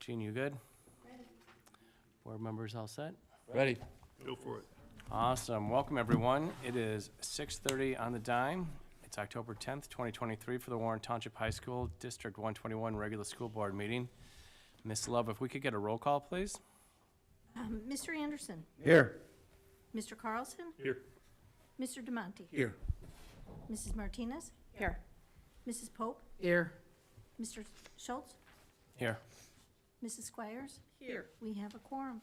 Gene, you good? Ready. Board members all set? Ready. Go for it. Awesome. Welcome, everyone. It is 6:30 on the dime. It's October 10th, 2023 for the Warren Township High School District 121 Regular School Board meeting. Ms. Love, if we could get a roll call, please? Mr. Anderson, Here. Mr. Carlson, Here. Mr. DeMonte, Here. Mrs. Martinez, Here. Mrs. Pope, Here. Mr. Schultz, Here. Mrs. Squires. Here. We have a quorum.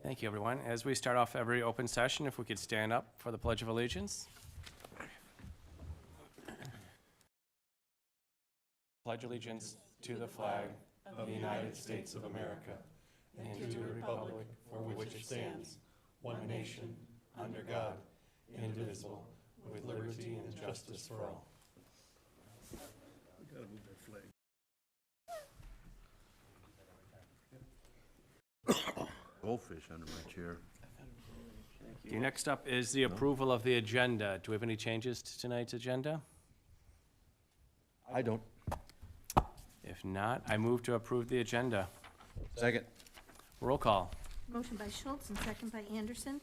Thank you, everyone. As we start off every open session, if we could stand up for the Pledge of Allegiance. Pledge allegiance to the flag of the United States of America and to the republic for which it stands, one nation, under God, indivisible, with liberty and justice for all. We gotta move that flag. Goldfish under my chair. Okay, next up is the approval of the agenda. Do we have any changes to tonight's agenda? I don't. If not, I move to approve the agenda. Second. Roll call. Motion by Schultz and second by Anderson.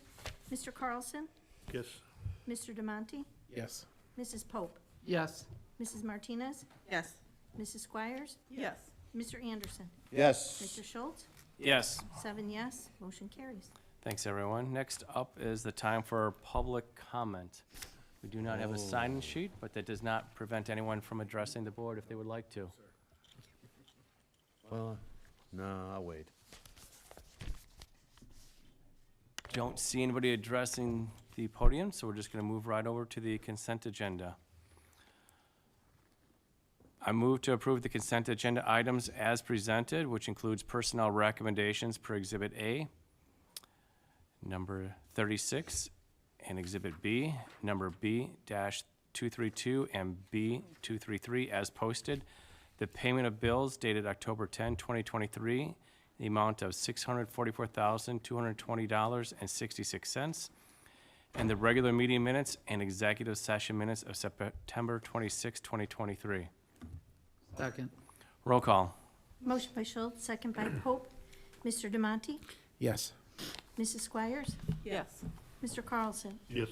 Mr. Carlson, Yes. Mr. DeMonte, Yes. Mrs. Pope, Yes. Mrs. Martinez, Yes. Mrs. Squires, Yes. Mr. Anderson, Yes. Mr. Schultz, Yes. 7 yes, motion carries. Thanks, everyone. Next up is the time for public comment. We do not have a sign-in sheet, but that does not prevent anyone from addressing the board if they would like to. Well, no, I'll wait. Don't see anybody addressing the podium, so we're just going to move right over to the consent agenda. I move to approve the consent agenda items as presented, which includes personnel recommendations per Exhibit A, number 36, and Exhibit B, number B-232 and B-233 as posted. The payment of bills dated October 10, 2023, the amount of $644,220.66, and the regular meeting minutes and executive session minutes of September 26, 2023. Second. Roll call. Motion by Schultz, second by Pope. Mr. DeMonte, Yes. Mrs. Squires, Yes. Mr. Carlson, Yes.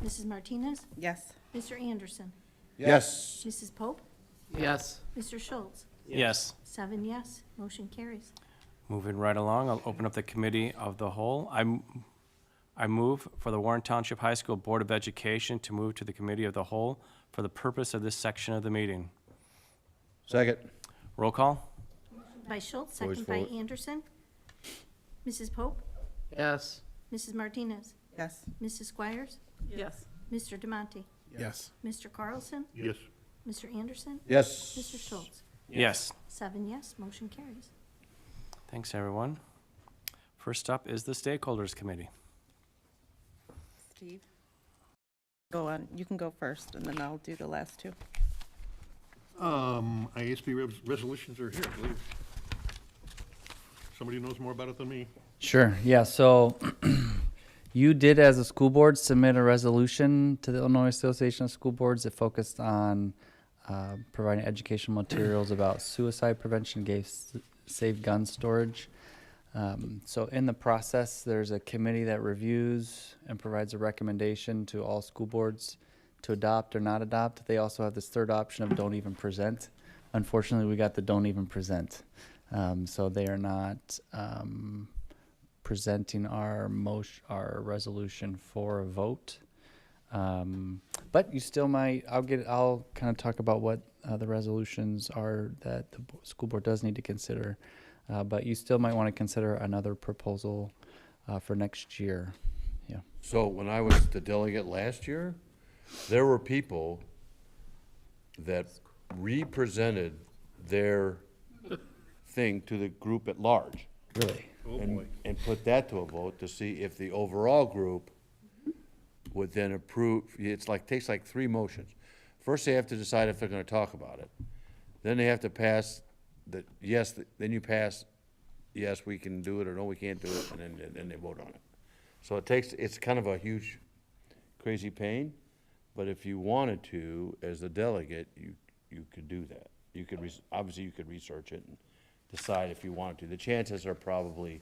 Mrs. Martinez, Yes. Mr. Anderson, Yes. Mrs. Pope, Yes. Mr. Schultz, Yes. 7 yes, motion carries. Moving right along, I'll open up the committee of the whole. I move for the Warren Township High School Board of Education to move to the committee of the whole for the purpose of this section of the meeting. Second. Roll call? By Schultz, Voice second by vote. Anderson. Mrs. Pope, Yes. Mrs. Martinez, Yes. Mrs. Squires, Yes. Mr. DeMonte, Yes. Mr. Carlson, Yes. Mr. Anderson, Yes. Mr. Schultz, Yes. 7 yes, motion carries. Thanks, everyone. First up is the Stakeholders Committee. Steve? Go on, you can go first, and then I'll do the last two. ISB resolutions are here, I believe. Somebody knows more about it than me. Sure, yeah, so you did, as a school board, submit a resolution to the Illinois Association of School Boards that focused on providing educational materials about suicide prevention, safe gun storage. So in the process, there's a committee that reviews and provides a recommendation to all school boards to adopt or not adopt. They also have this third option of don't even present. Unfortunately, we got the don't even present. So they are not presenting our resolution for a vote. But you still might, I'll kind of talk about what the resolutions are that the school board does need to consider. But you still might want to consider another proposal for next year. Yeah. So when I was the delegate last year, there were people that represented their thing to the group at large. Really? Oh, boy. And put that to a vote to see if the overall group would then approve. It's like, takes like 3 motions. First, they have to decide if they're gonna talk about it. Then they have to pass the, yes, then you pass, yes, we can do it, or no, we can't do it, and then they vote on it. So it's kind of a huge, crazy pain, but if you wanted to, as a delegate, you could do that. You could, obviously, you could research it and decide if you want to. The chances are probably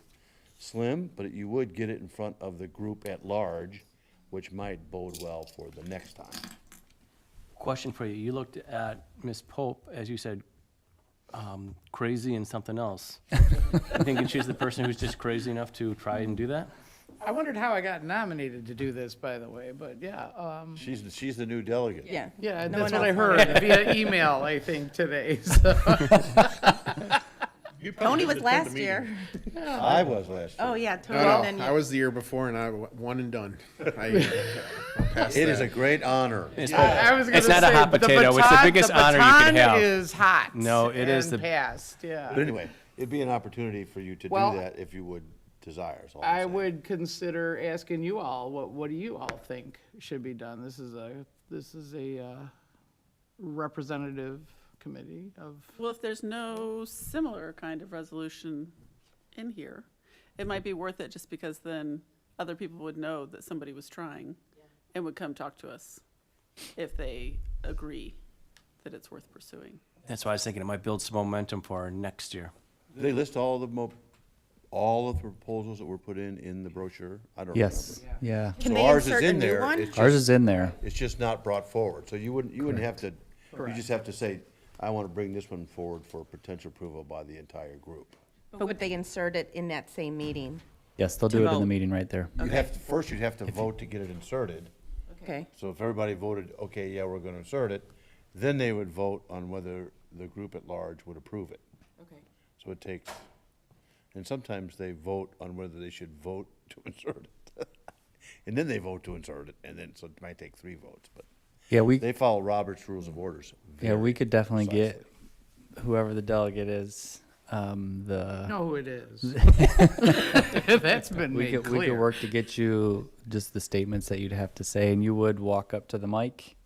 slim, but you would get it in front of the group at large, which might bode well for the next time. Question for you. You looked at Ms. Pope, as you said, crazy and something else. You think she's the person who's just crazy enough to try and do that? I wondered how I got nominated to do this, by the way, but yeah, She's the new delegate. Yeah. yeah, No that's one what I else heard via email, I think, today, so. You probably Tony didn't was attend the last year. meeting. I was last year. Oh, yeah, Tony, No, and then no, I you. was the year before and I one and done. I passed It is that. a great honor. It's, I was gonna it's not a say, hot the potato. It's the baton- biggest honor you can baton have. is hot. No, it is and the- passed, yeah. But anyway, it'd be an opportunity for you to do Well, that if you would desire, is all I'm I saying. would consider asking you all, what do you all think should be done? This is a representative committee of, Well, if there's no similar kind of resolution in here, it might be worth it just because then other people would know that somebody was trying and would come talk to us if they agree that it's worth pursuing. That's why I was thinking it might build some momentum for next year. They list all of the proposals that were put in the brochure? I don't remember. Yes, yeah. Can So they ours is insert a in new there. one? It's Ours just- is in there. It's just not brought forward, so you wouldn't have to, you just have to say, I want to bring this one forward for potential approval by the entire group. But would they insert it in that same meeting? Yes, they'll To do it in the vote. meeting right there. You'd have to, first you'd have to vote to get it inserted, Okay, so if everybody voted, okay, yeah, we're gonna insert it, then they would vote on whether the group at large would approve it. okay. So it takes, and sometimes they vote on whether they should vote to insert it. And then they vote to insert it, and then, so it might take 3 votes, but Yeah, we, they follow Robert's Rules of Orders. yeah, we very could definitely get precisely. whoever the delegate is, the. know who it is. That's been We made could, we could clear. work to get you just the statements that you'd have to say, and you would walk up to the mic.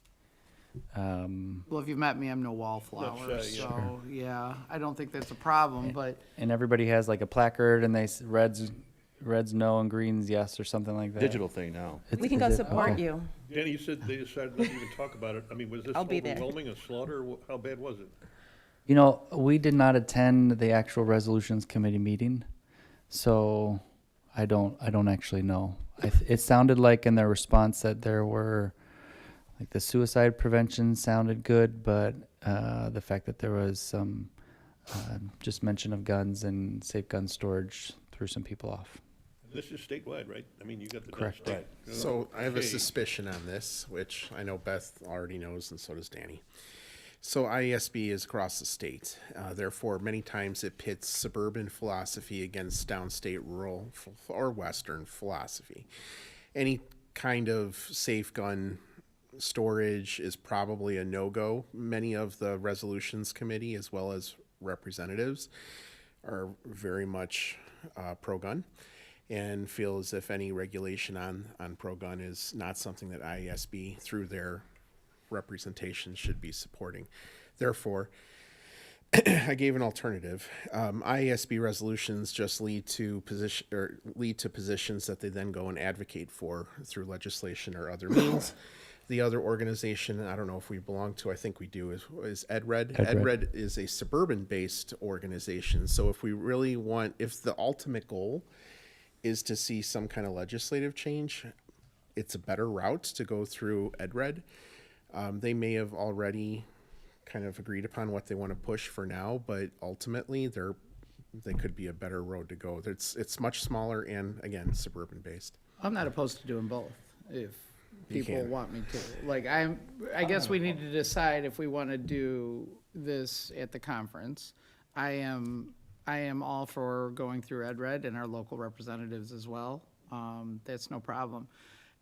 Well, if you've met me, I'm no wallflower, Not shy, yeah. so, yeah, I don't think that's a problem, but And everybody has like a placard, and reds no and greens yes, or something like that. Digital thing now. We can go support you. Danny, you said they decided not to even talk about it. I mean, was this I'll be there. overwhelming, a slaughter? How bad was it? You know, we did not attend the actual resolutions committee meeting, so I don't actually know. It sounded like in their response that there were, like the suicide prevention sounded good, but the fact that there was some just mention of guns and safe gun storage threw some people off. This is statewide, right? I mean, you got the. Correct. state. So I have a Okay. suspicion on this, which I know Beth already knows, and so does Danny. So IESB is across the state. Therefore, many times it pits suburban philosophy against downstate rural or western philosophy. Any kind of safe gun storage is probably a no-go. Many of the resolutions committee, as well as representatives, are very much pro-gun and feel as if any regulation on pro-gun is not something that IESB, through their representation, should be supporting. Therefore, I gave an alternative. IESB resolutions just lead to positions that they then go and advocate for through legislation or other means. The other organization, I don't know if we belong to, I think we do, is EdRed. EdRed is a suburban-based organization. So if we really want, if the ultimate goal is to see some kind of legislative change, it's a better route to go through EdRed. They may have already kind of agreed upon what they want to push for now, but ultimately they could be a better road to go. It's much smaller and, again, suburban based. I'm not opposed to doing both, if You people can. want me to. Like, I guess we need to decide if we want to do this at the conference. I am all for going through EdRed and our local representatives as well. That's no problem.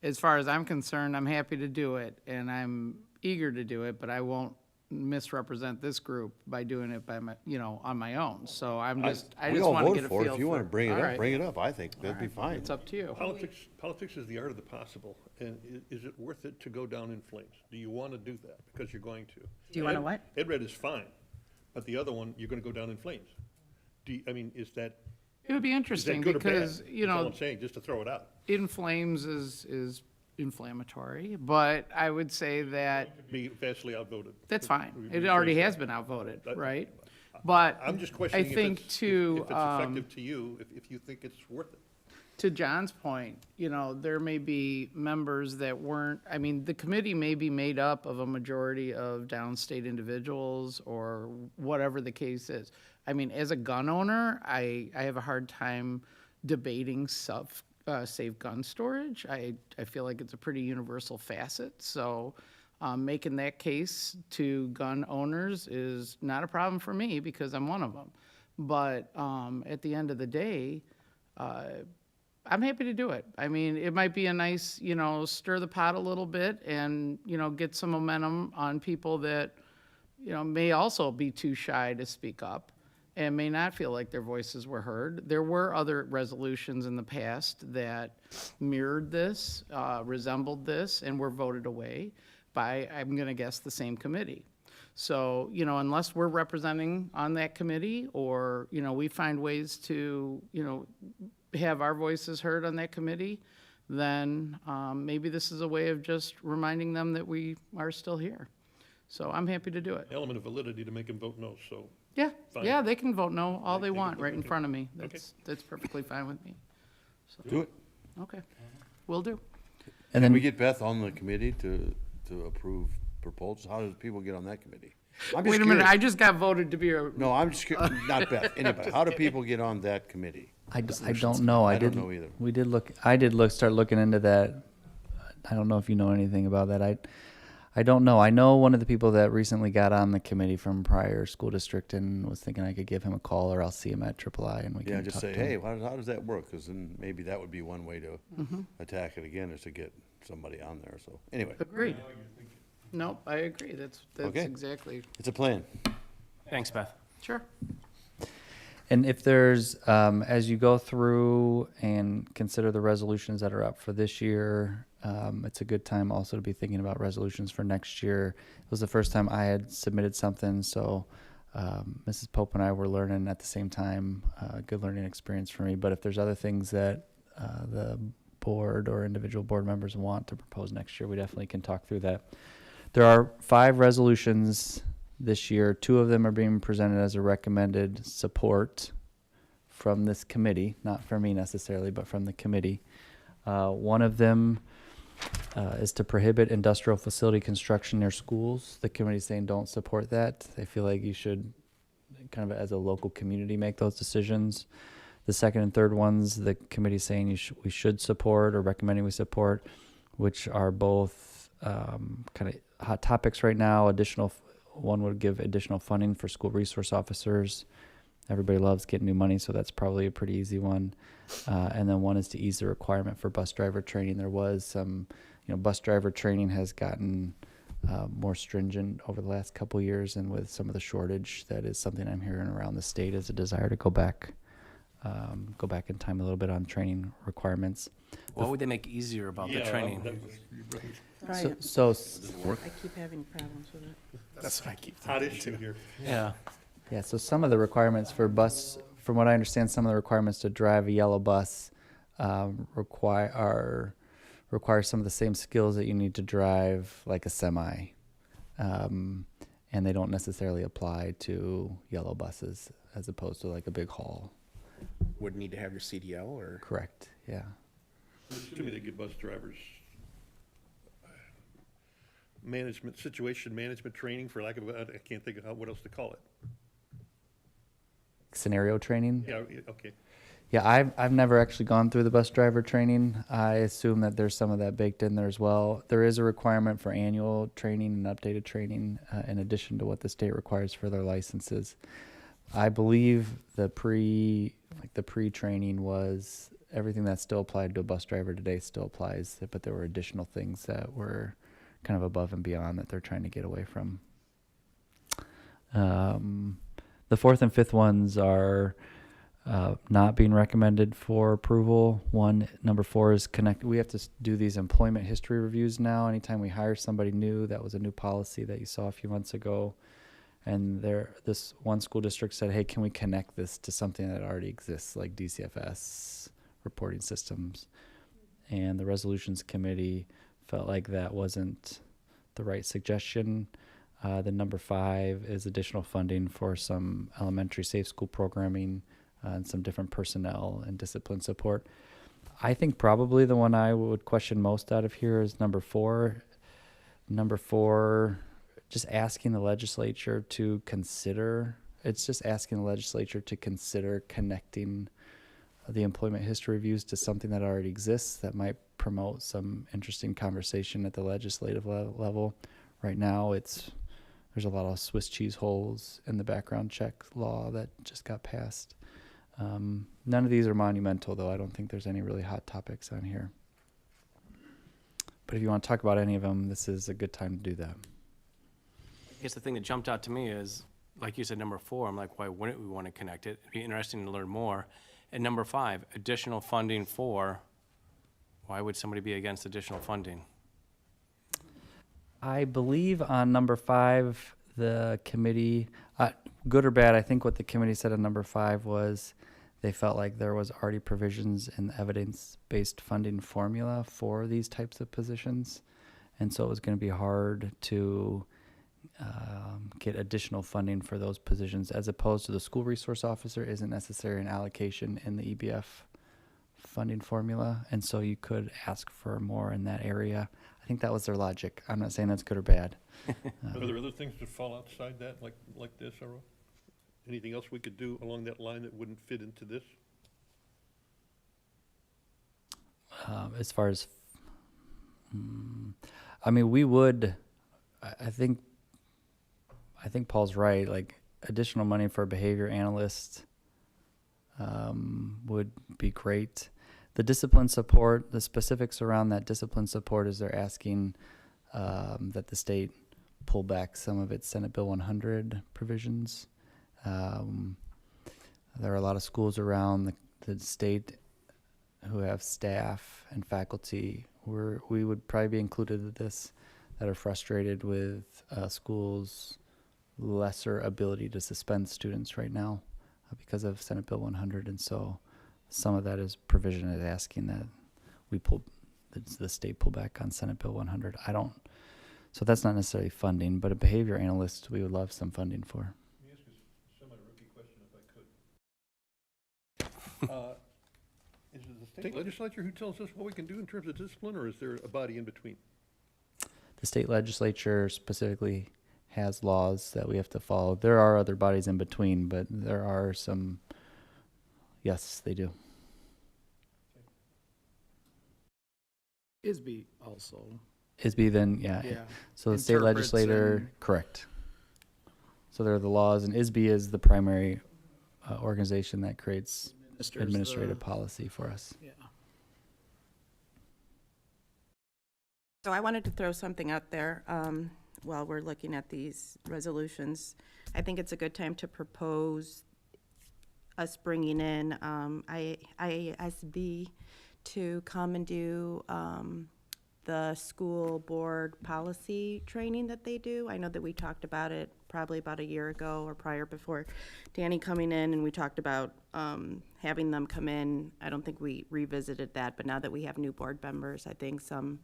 As far as I'm concerned, I'm happy to do it, and I'm eager to do it, but I won't misrepresent this group by doing it by my, on my own. So I We just all want to voted get a for it. feel If you want to bring it All up, right. bring it up. I think that'd be fine. It's up to you. Politics is the art of the possible, and is it worth it to go down in flames? Do you want to do that? Because you're going to. Do you wanna what? EdRed is fine, but the other one, you're going to go down in flames. Is that It would be interesting good or bad? because, That's all I'm saying, just to throw it out. in flames is inflammatory, but I would say that Be vastly outvoted. that's fine. We It rephrase already that. has been outvoted, right? But I'm just I questioning if think it's, to, if it's effective to you, if you think it's worth it. to John's point, you know, there may be members that weren't, I mean, the committee may be made up of a majority of downstate individuals or whatever the case is. I mean, as a gun owner, I have a hard time debating safe gun storage. I feel like it's a pretty universal facet, so making that case to gun owners is not a problem for me because I'm one of them. But at the end of the day, I'm happy to do it. I mean, it might be a nice, you know, stir the pot a little bit and, you know, get some momentum on people that, you know, may also be too shy to speak up and may not feel like their voices were heard. There were other resolutions in the past that mirrored this, resembled this, and were voted away by, I'm going to guess, the same committee. So, you know, unless we're representing on that committee or, you know, we find ways to, you know, have our voices heard on that committee, then maybe this is a way of just reminding them that we are still here. So I'm happy to do it. Element of validity to make them vote no, so. Yeah, Fine. yeah, they can vote no all They they can want vote right in okay. front of me. Okay. That's perfectly fine with me. Do it. Okay, will do. And Can we then, get Beth on the committee to approve proposals? How do people get on that committee? I'm just Wait a minute, curious. I just got voted to be a, No, I'm just curious, not Beth, anybody. How do people get on that committee? I don't know. I don't know either. I did start looking into that. I don't know if you know anything about that. I don't know. I know one of the people that recently got on the committee from prior school district and was thinking I could give him a call or I'll see him at III and we Yeah, can just talk say, to him. hey, how does that work? Because then maybe that would be one way to attack it again, is to get somebody on there. So anyway, agreed. Nope, I agree. That's Okay. exactly, it's a plan. Thanks, Beth. sure. And if there's, as you go through and consider the resolutions that are up for this year, it's a good time also to be thinking about resolutions for next year. It was the first time I had submitted something, so Mrs. Pope and I were learning at the same time. Good learning experience for me. But if there's other things that the board or individual board members want to propose next year, we definitely can talk through that. There are 5 resolutions this year. 2 of them are being presented as a recommended support from this committee, not from me necessarily, but from the committee. One of them is to prohibit industrial facility construction near schools. The committee's saying don't support that. They feel like you should kind of as a local community make those decisions. The second and third ones, the committee's saying we should support or recommending we support, which are both kind of hot topics right now. One would give additional funding for school resource officers. Everybody loves getting new money, so that's probably a pretty easy one. And then one is to ease the requirement for bus driver training. There was some, bus driver training has gotten more stringent over the last couple of years, and with some of the shortage, that is something I'm hearing around the state is a desire to go back in time a little bit on training requirements. What would they make easier about the training? Right. So I keep having problems with it. That's what I keep Hot thinking issue too. here. Yeah. Yeah, so some of the requirements for bus, from what I understand, some of the requirements to drive a yellow bus require some of the same skills that you need to drive like a semi, and they don't necessarily apply to yellow buses as opposed to like a big haul. Would need to have your CDL or? Correct. Yeah. To me, they give bus drivers situation management training, for lack of, I can't think of what else to call it. Scenario training. Yeah, okay. Yeah, I've never actually gone through the bus driver training. I assume that there's some of that baked in there as well. There is a requirement for annual training and updated training in addition to what the state requires for their licenses. I believe the pre-training was everything that still applied to a bus driver today still applies, but there were additional things that were kind of above and beyond that they're trying to get away from. The fourth and fifth ones are not being recommended for approval. Number 4 is we have to do these employment history reviews now. Anytime we hire somebody new, that was a new policy that you saw a few months ago. And this one school district said, hey, can we connect this to something that already exists, like DCFS reporting systems? And the resolutions committee felt like that wasn't the right suggestion. Then number 5 is additional funding for some elementary safe school programming and some different personnel and discipline support. I think probably the one I would question most out of here is number 4. Number 4, just asking the legislature to consider, it's just asking the legislature to consider connecting the employment history reviews to something that already exists that might promote some interesting conversation at the legislative level. Right now, there's a lot of Swiss cheese holes in the background check law that just got passed. None of these are monumental, though. I don't think there's any really hot topics on here. But if you want to talk about any of them, this is a good time to do that. I guess the thing that jumped out to me is, like you said, number 4, I'm like, why wouldn't we want to connect it? It'd be interesting to learn more. And number 5, additional funding for, why would somebody be against additional funding? I believe on number 5, the committee, good or bad, I think what the committee said on number 5 was they felt like there was already provisions in the evidence-based funding formula for these types of positions. And so it was going to be hard to get additional funding for those positions, as opposed to the school resource officer isn't necessarily an allocation in the EBF funding formula. And so you could ask for more in that area. I think that was their logic. I'm not saying that's good or bad. Are there other things that fall outside that, like this, Earl? Anything else we could do along that line that wouldn't fit into this? As far as, I mean, we would, I think Paul's right, like additional money for a behavior analyst would be great. The discipline support, the specifics around that discipline support is they're asking that the state pull back some of its Senate Bill 100 provisions. There are a lot of schools around the state who have staff and faculty we would probably be included in this that are frustrated with schools' lesser ability to suspend students right now because of Senate Bill 100. And so some of that is provision is asking that we the state pull back on Senate Bill 100. So that's not necessarily funding, but a behavior analyst we would love some funding for. Let me ask you a semi-rookie question if I could. Is it the state legislature who tells us what we can do in terms of discipline, or is there a body in between? The state legislature specifically has laws that we have to follow. There are other bodies in between, but there are some, yes, they do. ISB also. ISB then, yeah. So the state Interprets legislator, and- correct. So there are the laws, and ISB is the primary organization that creates Administers administrative the- policy for us. Yeah. So I wanted to throw something out there while we're looking at these resolutions. I think it's a good time to propose us bringing in IASB to come and do the school board policy training that they do. I know that we talked about it probably about a year ago or prior before Danny coming in, and we talked about having them come in. I don't think we revisited that, but now that we have new board members, I think some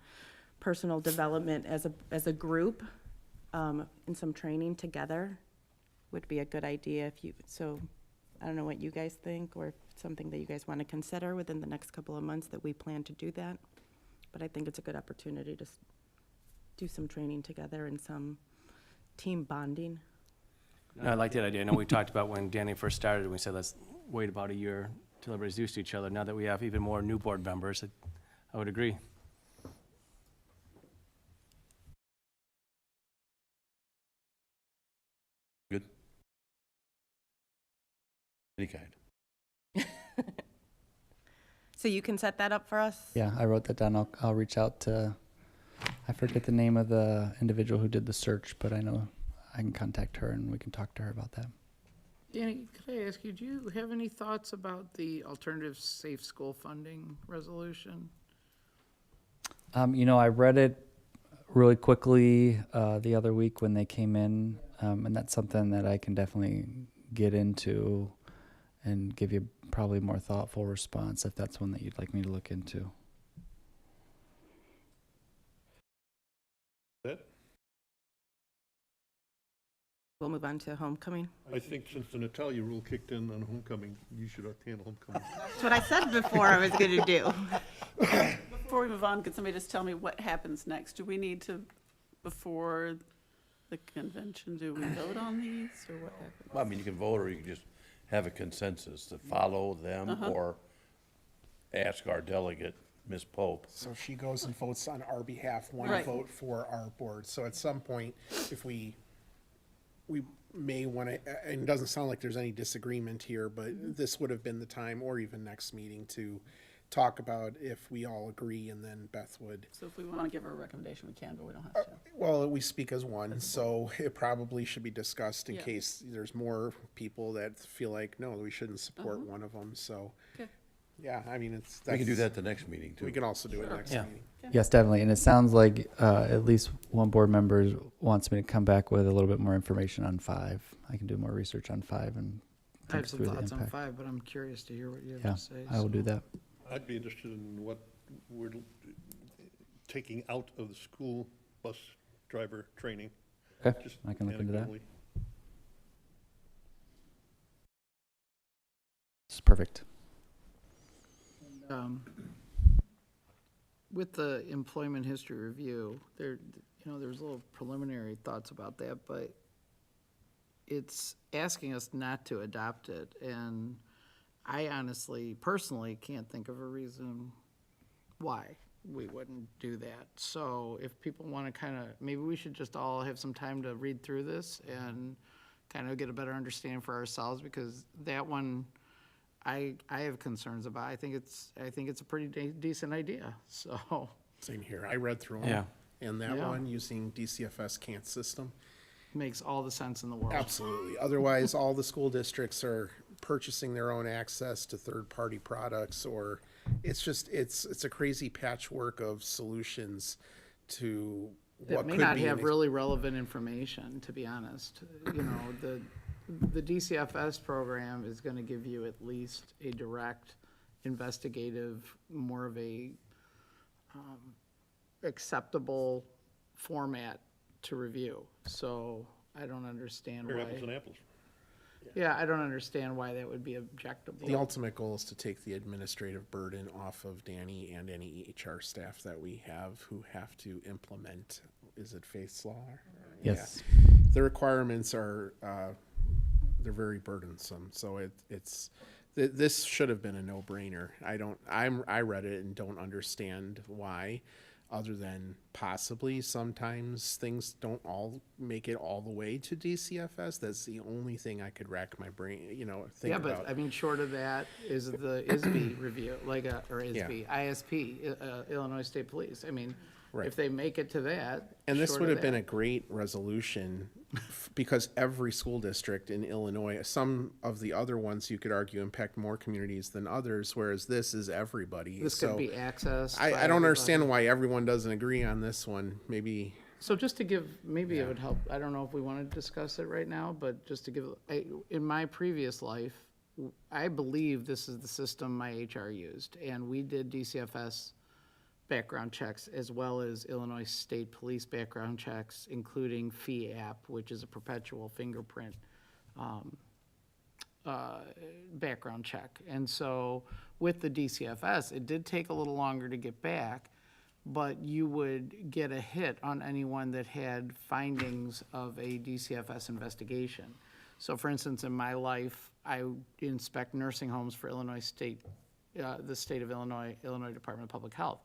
personal development as a group and some training together would be a good idea so I don't know what you guys think, or if it's something that you guys want to consider within the next couple of months that we plan to do that. But I think it's a good opportunity to do some training together and some team bonding. No, I like that idea. I know we talked about when Danny first started, we said, let's wait about a year till everybody's used to each other. Now that we have even more new board members, I would agree. Good? Any kind. So you can set that up for us? Yeah, I wrote that down. I'll reach out to, I forget the name of the individual who did the search, but I know I can contact her and we can talk to her about that. Danny, could I ask you, do you have any thoughts about the alternative safe school funding resolution? I read it really quickly the other week when they came in, and that's something that I can definitely get into and give you probably more thoughtful response if that's one that you'd like me to look into. That? We'll move on to homecoming. I think since the Natalia rule kicked in on homecoming, you should handle homecoming. That's what I said before I was gonna do. Before we move on, could somebody just tell me what happens next? Do we need to, before the convention, do we vote on these, or what happens? Well, I mean, you can vote, or you can just have a consensus to follow them, or ask our delegate, Ms. Pope. So she goes and votes on our behalf, one Right. vote for our board. So at some point, if we may want to, and it doesn't sound like there's any disagreement here, but this would have been the time, or even next meeting, to talk about if we all agree, and then Beth would, So if we want to give her a recommendation, we can, but we don't have to. well, we speak as one, so it probably should be discussed in Yeah. case there's more people that feel like, no, we shouldn't support one of them, so. Okay. Yeah, I mean, it's. We can do that's- that the next meeting, too. We can also do it next Yeah. meeting. Yes, definitely. And it sounds like at least one board member wants me to come back with a little bit more information on 5. I can do more research on 5 and I think have some through the thoughts on impact. 5, but I'm curious to hear what you have Yeah, to say. I will do that. I'd be interested in what we're taking out of the school bus driver training. Okay, Just I can look into that. anecdotally. It's perfect. With the employment history review, there's little preliminary thoughts about that, but it's asking us not to adopt it, and I honestly, personally, can't think of a reason why we wouldn't do that. So if people want to maybe we should just all have some time to read through this and kind of get a better understanding for ourselves, because that one, I have concerns about. I think it's a pretty decent idea, so. Same here. I read through them. Yeah. And that Yeah. one, using DCFS CANT system, Makes all the sense in the world. absolutely. Otherwise, all the school districts are purchasing their own access to third-party products, or it's just, it's a crazy patchwork of solutions to That what may could not be. have really relevant information, to be honest. The DCFS program is gonna give you at least a direct investigative, more of a acceptable format to review. So I don't understand Compare apples and why, apples. yeah, I don't understand why that would be The objectable. ultimate goal is to take the administrative burden off of Danny and any HR staff that we have who have to implement, is it Faith's Law? Yes. Yeah. The requirements are, they're very burdensome, so this should have been a no-brainer. I read it and don't understand why, other than possibly sometimes things don't all make it all the way to DCFS. That's the only thing I could rack my brain, think Yeah, about. but I mean, short of that is the ISB review, or ISB, ISP, Illinois State Police. I mean, Right. if they make it to that. And this short would of have been a that- great resolution because every school district in Illinois, some of the other ones you could argue impact more communities than others, whereas this is everybody. This So could be accessed. I by don't understand everybody. why everyone doesn't agree on this one. Maybe, So just to give, maybe it would help, I don't know if we want to discuss it right now, but just to give, in my previous life, I believe this is the system my HR used, and we did DCFS background checks as well as Illinois State Police background checks, including FEAP, which is a perpetual fingerprint background check. And so with the DCFS, it did take a little longer to get back, but you would get a hit on anyone that had findings of a DCFS investigation. So for instance, in my life, I inspect nursing homes for Illinois State, the state of Illinois, Illinois Department of Public Health.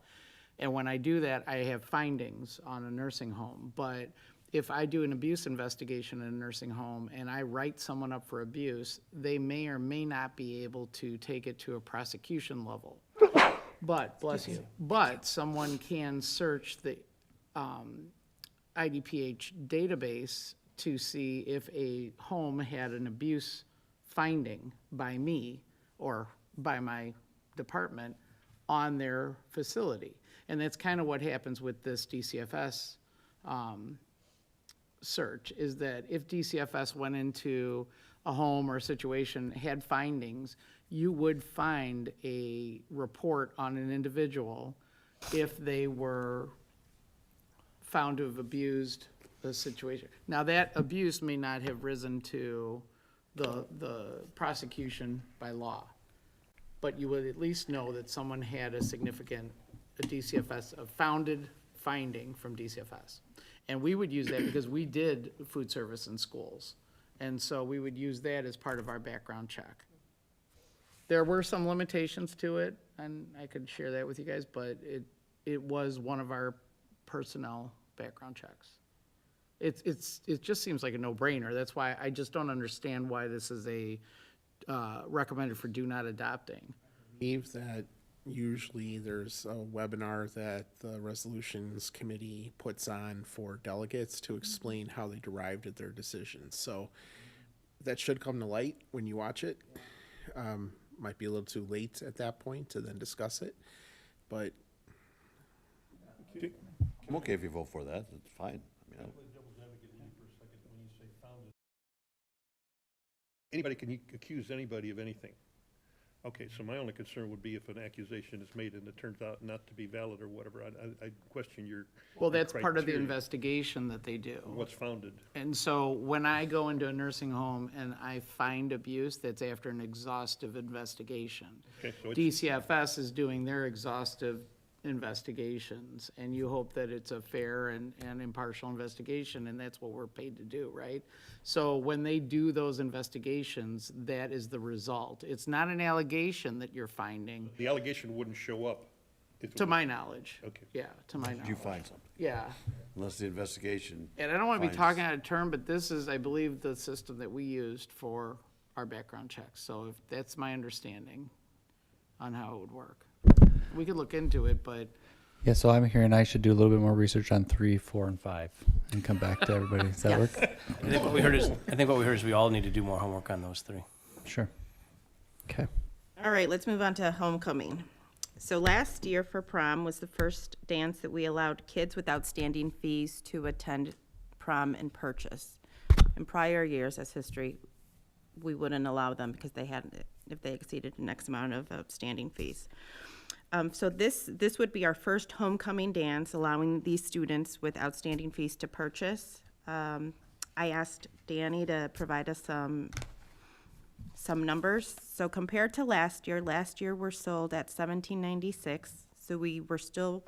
And when I do that, I have findings on a nursing home. But if I do an abuse investigation in a nursing home and I write someone up for abuse, they may or may not be able to take it to a prosecution level. But, bless you, but someone can search the IDPH database to see if a home had an abuse finding by me or by my department on their facility. And that's kind of what happens with this DCFS search, is that if DCFS went into a home or a situation, had findings, you would find a report on an individual if they were found to have abused the situation. Now, that abuse may not have risen to the prosecution by law, but you would at least know that someone had a significant, a DCFS, a founded finding from DCFS. And we would use that because we did food service in schools. And so we would use that as part of our background check. There were some limitations to it, and I could share that with you guys, but it was one of our personnel background checks. It just seems like a no-brainer. That's why I just don't understand why this is a recommended for do not adopting. Believe that usually there's a webinar that the resolutions committee puts on for delegates to explain how they derived at their decisions. So that should come to light when you watch it. Might be a little too late at that point to then discuss it, but I'm okay if you vote for that, it's fine. I mean, Anybody can accuse anybody of anything. Okay, so my only concern would be if an accusation is made and it turns out not to be valid or whatever, I question your Well, that's part of the criteria. investigation that they do. What's founded. And so when I go into a nursing home and I find abuse, that's after an exhaustive investigation. Okay, so it's, DCFS is doing their exhaustive investigations, and you hope that it's a fair and impartial investigation, and that's what we're paid to do, right? So when they do those investigations, that is the result. It's not an allegation that you're finding, the allegation wouldn't show up. If it to was- my knowledge. Okay. Yeah, to my Did you knowledge. find something? Yeah. Unless the investigation, And I don't want to be finds- talking out of turn, but this is, I believe, the system that we used for our background checks. So if that's my understanding on how it would work. We could look into it, but Yeah, so I'm hearing I should do a little bit more research on 3, 4, and 5 and come back to everybody. Does that Yes. work? I think what we heard is we all need to do more homework on those three. Sure. Okay. All right, let's move on to homecoming. So last year for prom was the first dance that we allowed kids with outstanding fees to attend prom and purchase. In prior years, as history, we wouldn't allow them because they hadn't, if they exceeded an X amount of outstanding fees. So this would be our first homecoming dance, allowing these students with outstanding fees to purchase. I asked Danny to provide us some numbers. So compared to last year we're sold at $17.96. So we were still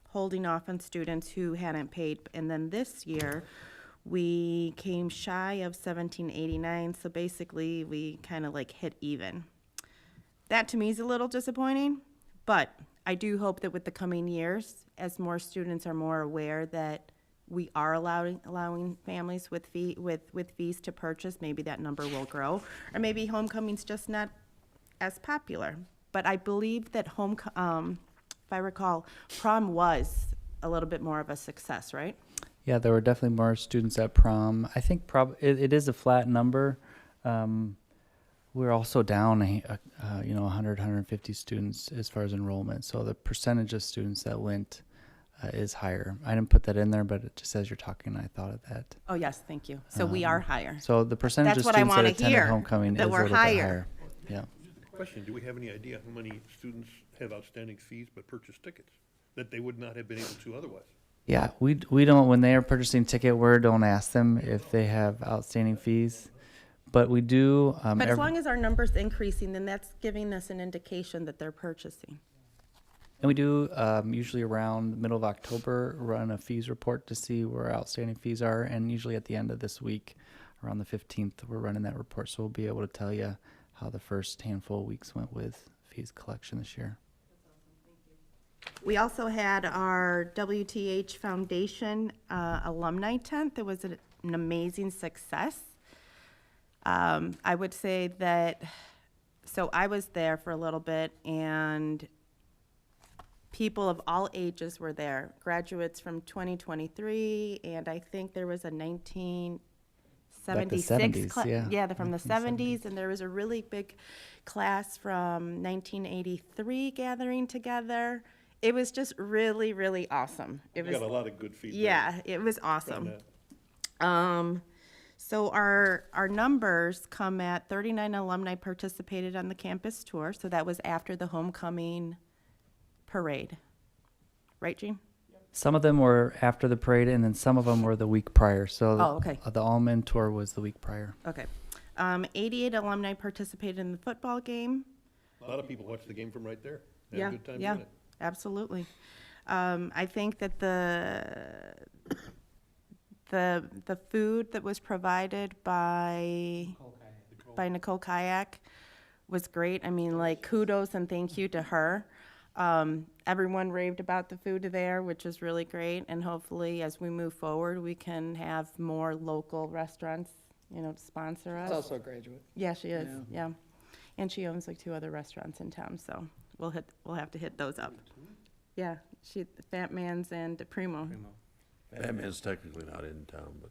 holding off on students who hadn't paid. And then this year, we came shy of $17.89. So basically, we kind of like hit even. That to me is a little disappointing, but I do hope that with the coming years, as more students are more aware that we are allowing families with fees to purchase, maybe that number will grow, or maybe homecoming's just not as popular. But I believe that if I recall, prom was a little bit more of a success, right? Yeah, there were definitely more students at prom. I think it is a flat number. We're also down, 100, 150 students as far as enrollment. So the percentage of students that went is higher. I didn't put that in there, but it just as you're talking, I thought of that. Oh, yes, thank you. So we are higher. So the percentage That's of what I students that wanna attended hear, homecoming that is a we're little higher. bit higher. Yeah. Question, do we have any idea how many students have outstanding fees but purchase tickets that they would not have been able to otherwise? Yeah, we don't, when they are purchasing ticket, we don't ask them if they have outstanding fees. But we do. But as long as our number's increasing, then that's giving us an indication that they're purchasing. And we do usually around the middle of October run a fees report to see where outstanding fees are. And usually at the end of this week, around the 15th, we're running that report. So we'll be able to tell you how the first handful of weeks went with fees collection this year. We also had our WTH Foundation alumni tent. It was an amazing success. I would say that, so I was there for a little bit, and people of all ages were there. Graduates from 2023, and I think there was a 1976 70s, yeah. Yeah, they're from the 70s, and there was a really big class from 1983 gathering together. It was just really, really awesome. It We was, got a lot of good feedback. yeah, it was on awesome. that. So our numbers come at 39 alumni participated on the campus tour. So that was after the homecoming parade. Right, Jean? Some of them were after the parade, and then some of them were the week prior. So Oh, okay. the Almond tour was the week prior. Okay. 88 alumni participated in the football game. A lot of people watch the game from right there. Had Yeah, a good time yeah, doing it. absolutely. I think that the food that was provided by Nicole Kayak was great. I mean, like, kudos and thank you to her. Everyone raved about the food there, which is really great. And hopefully, as we move forward, we can have more local restaurants, to sponsor us. It's also a graduate. Yeah, she is, yeah. And she owns like 2 other restaurants in town, so we'll have to hit those up. Yeah, Fat Man's and Primo. That man's technically not in town, but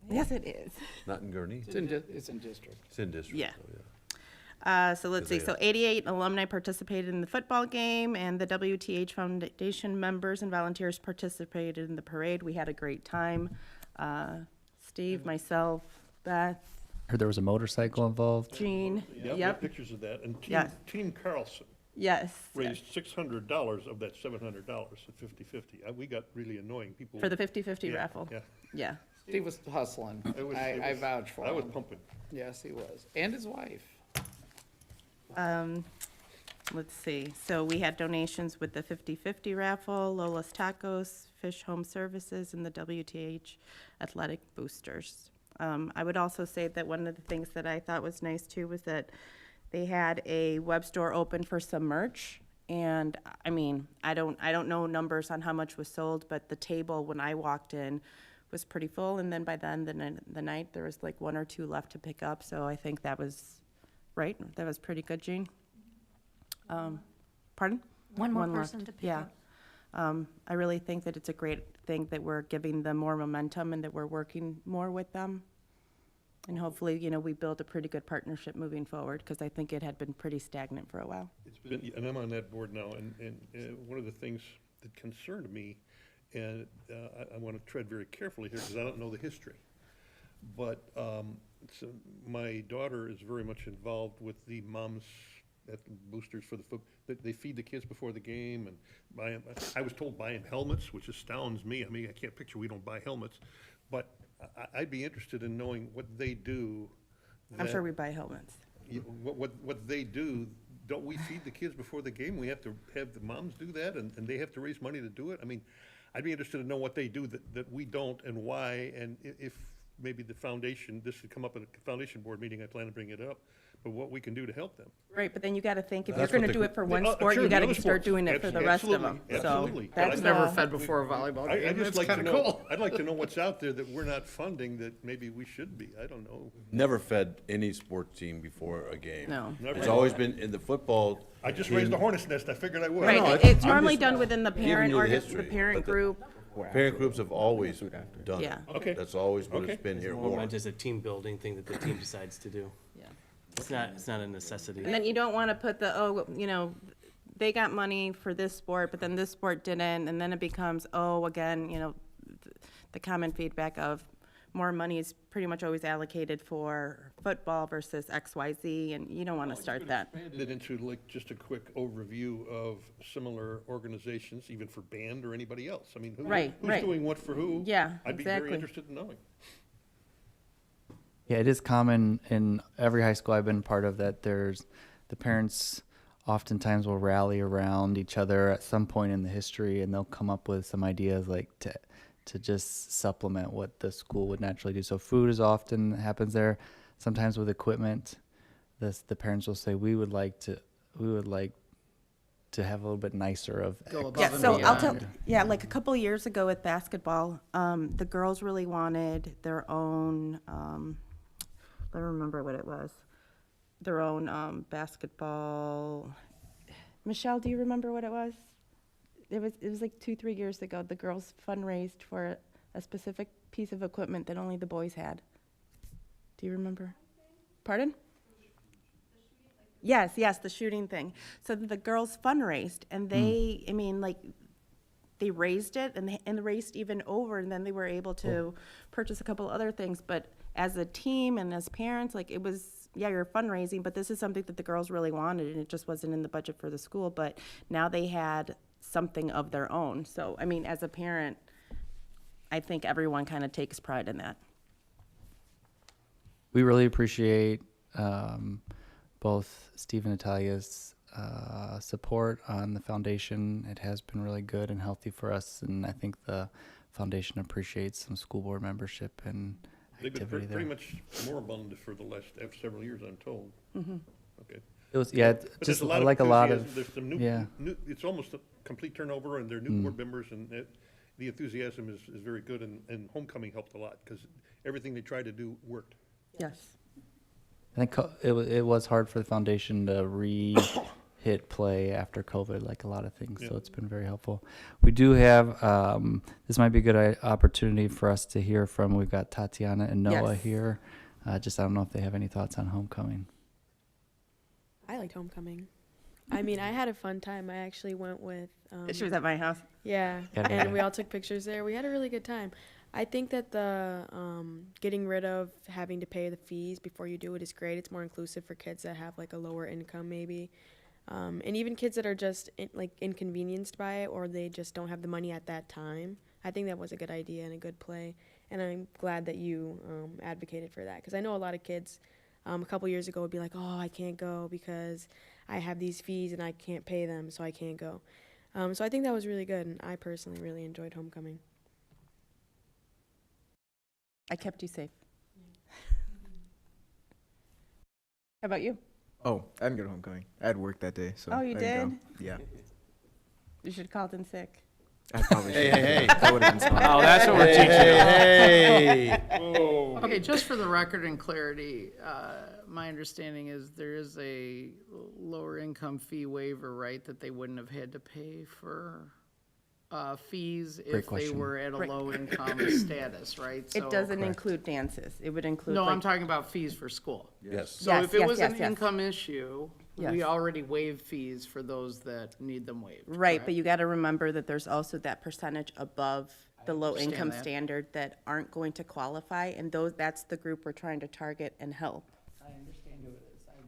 Yes, it is. not in Gurnee. It's in district. It's in district, Yeah. though, yeah. So let's 'Cause see, they- so 88 alumni participated in the football game, and the WTH Foundation members and volunteers participated in the parade. We had a great time. Steve, myself, Beth, Heard there was a motorcycle involved. Jean, Yeah, we have yep, pictures of that. And Yes. Team Carlson yes. raised $600 of that $700 at 50/50. We got really annoying people. For the 50/50 Yeah, raffle, Yeah. yeah. Steve was hustling. It was- I it was- vouch for I was him. pumping. Yes, he was. And his wife. Let's see, so we had donations with the 50/50 raffle, Lola's Tacos, Fish Home Services, and the WTH Athletic Boosters. I would also say that one of the things that I thought was nice too was that they had a web store open for some merch. And, I mean, I don't know numbers on how much was sold, but the table, when I walked in, was pretty full. And then by then, the night, there was like 1 or 2 left to pick up, so I think that was, right? That was pretty good, Jean? Pardon? One more left, person to pick yeah. up. I really think that it's a great thing that we're giving them more momentum and that we're working more with them. And hopefully, we build a pretty good partnership moving forward, because I think it had been pretty stagnant for a while. It's been, and I'm on that board now, and one of the things that concerned me, and I want to tread very carefully here because I don't know the history, but so my daughter is very much involved with the moms at boosters for the they feed the kids before the game and buy 'em. I was told buy 'em helmets, which astounds me. I mean, I can't picture we don't buy helmets, but I'd be interested in knowing what they do. I'm sure that- we buy helmets. what they do. Don't we feed the kids before the game? We have to have the moms do that, and they have to raise money to do it? I mean, I'd be interested to know what they do that we don't, and why, and if maybe the foundation, this should come up at a foundation board meeting, I plan to bring it up, but what we can do to help them. Right, but then you gotta think, if you're That's what gonna the do gr- it for one Oh, sport, sure, you the gotta other start sports. doing it for the rest of them. Absolutely, absolutely. So But I've that's, never uh, fed before a volleyball I game. just It's like to kind of know, cool. I'd like to know what's out there that we're not funding that maybe we should be. I don't know. Never fed any sports team before a game. No. Never. It's always been in the football. I just team, raised a hornet's nest. I figured I would. right, No, it's I'm normally just done within the giving parent you the or the history, parent but the- group. Parent groups have always done it. Yeah. Okay. That's always what Okay. it's been here. More Warren. meant as a team building thing that the team decides to do. Yeah. It's not a necessity. And then you don't wanna put they got money for this sport, but then this sport didn't, and then it becomes, again, the common feedback of more money is pretty much always allocated for football versus XYZ, and you don't wanna start that. Expand it into like just a quick overview of similar organizations, even for band or anybody else. I mean, Right, who's right. doing what for who? Yeah, I'd be very exactly. interested in knowing. Yeah, it is common in every high school I've been part of that the parents oftentimes will rally around each other at some point in the history, and they'll come up with some ideas like to just supplement what the school would naturally do. So food is often happens there. Sometimes with equipment, the parents will say we would like to have a little bit nicer of. Go above Yeah, and so I'll tell, beyond. yeah, like a couple years ago with basketball, the girls really wanted their own, I don't remember what it was, their own basketball. Michelle, do you remember what it was? It was like 2-3 years ago. The girls fundraised for a specific piece of equipment that only the boys had. Do you remember? Pardon? Yes, the shooting thing. So the girls fundraised, and they, I mean, like, they raised it, and raised even over, and then they were able to purchase a couple other things. But as a team and as parents, like, it was, yeah, you're fundraising, but this is something that the girls really wanted, and it just wasn't in the budget for the school. But now they had something of their own. So, I mean, as a parent, I think everyone kind of takes pride in that. We really appreciate both Steve and Natalia's support on the foundation. It has been really good and healthy for us, and I think the foundation appreciates some school board membership and They've been activity pretty there. much moribund for the last several years, I'm told. Okay. It was, yeah, But just there's a lot like a lot enthusiasm. of, There's some yeah. new, it's almost a complete turnover, and they're new board members, and the enthusiasm is very good, and homecoming helped a lot, because everything they tried to do worked. Yes. I think it was hard for the foundation to hit play after COVID, like a lot of things. So Yeah. it's been very helpful. We do have, this might be a good opportunity for us to hear from, we've got Tatiana and Noah Yes. here. I don't know if they have any thoughts on homecoming. I liked homecoming. I mean, I had a fun time. I actually went with, She was at my house. yeah, Yeah. and we all took pictures there. We had a really good time. I think that the getting rid of having to pay the fees before you do it is great. It's more inclusive for kids that have like a lower income maybe. And even kids that are just inconvenienced by it, or they just don't have the money at that time. I think that was a good idea and a good play. And I'm glad that you advocated for that, because I know a lot of kids a couple years ago would be like, oh, I can't go because I have these fees and I can't pay them, so I can't go. So I think that was really good, and I personally really enjoyed homecoming. I kept you safe. How about you? Oh, I didn't go to homecoming. I had work that day, so. Oh, you I didn't go. did? Yeah. You should have called in sick. I probably should. hey. That would have been smart. Oh, that's what we're teaching you. Hey. Okay, just for the record and clarity, my understanding is there is a lower income fee waiver, right, that they wouldn't have had to pay for fees if they question. were at a Right. low income status, right? It So- doesn't include dances. It would include No, I'm like, talking about fees for school. Yes. So Yes, if it yes, was yes, an yes. income issue, we Yes. already waive fees for those that need them waived. right, but correct? you got to remember that there's also that percentage above the low understand income that. standard that aren't going to qualify, and that's the group we're trying to target and help. I understand who it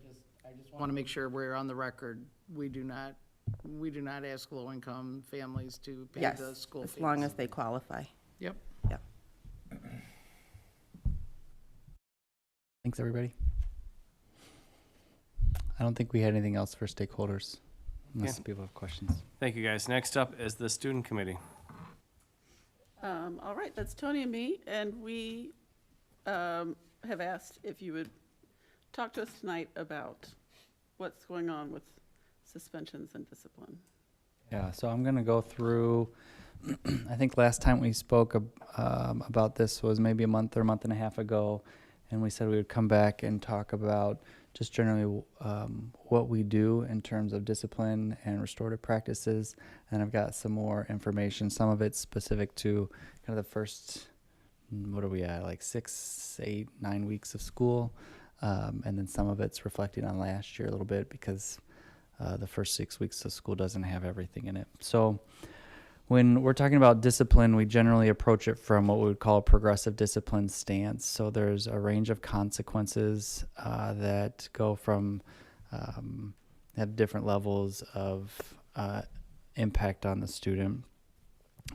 is. I just want to make sure we're on the record. We do not ask low-income families to pay Yes, the school fees. as long as they qualify. Yep. Yep. Thanks, everybody. I don't think we had anything else for stakeholders, unless Yeah. people have questions. Thank you, guys. Next up is the student committee. All right, that's Tony and me, and we have asked if you would talk to us tonight about what's going on with suspensions and discipline. Yeah, so I'm gonna go through, I think last time we spoke about this was maybe a month or a month and a half ago, and we said we would come back and talk about just generally what we do in terms of discipline and restorative practices. And I've got some more information. Some of it's specific to kind of the first, what are we at, like 6, 8, 9 weeks of school. And then some of it's reflecting on last year a little bit, because the first 6 weeks of school doesn't have everything in it. So when we're talking about discipline, we generally approach it from what we would call a progressive discipline stance. So there's a range of consequences that go from, have different levels of impact on the student.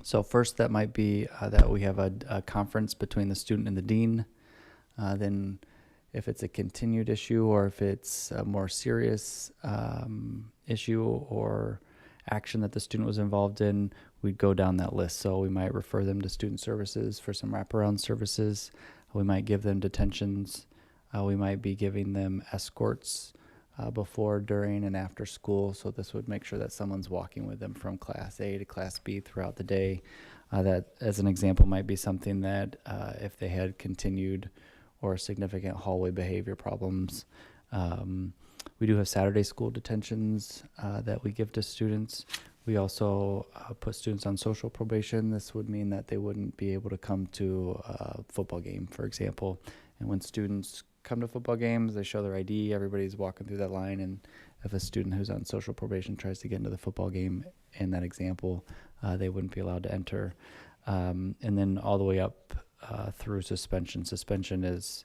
So first, that might be that we have a conference between the student and the dean. Then if it's a continued issue, or if it's a more serious issue or action that the student was involved in, we'd go down that list. So we might refer them to student services for some wraparound services. We might give them detentions. We might be giving them escorts before, during, and after school. So this would make sure that someone's walking with them from class A to class B throughout the day. That, as an example, might be something that if they had continued or significant hallway behavior problems. We do have Saturday school detentions that we give to students. We also put students on social probation. This would mean that they wouldn't be able to come to a football game, for example. And when students come to football games, they show their ID, everybody's walking through that line, and if a student who's on social probation tries to get into the football game, in that example, they wouldn't be allowed to enter. And then all the way up through suspension. Suspension is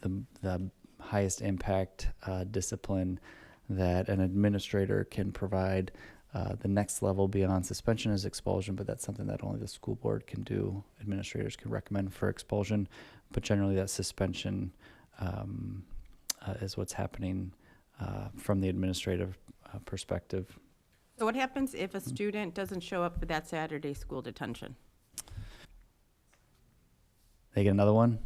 the highest impact discipline that an administrator can provide The next level beyond suspension is expulsion, but that's something that only the school board can do. Administrators can recommend for expulsion, but generally that suspension is what's happening from the administrative perspective. So what happens if a student doesn't show up for that Saturday school detention? They get another one.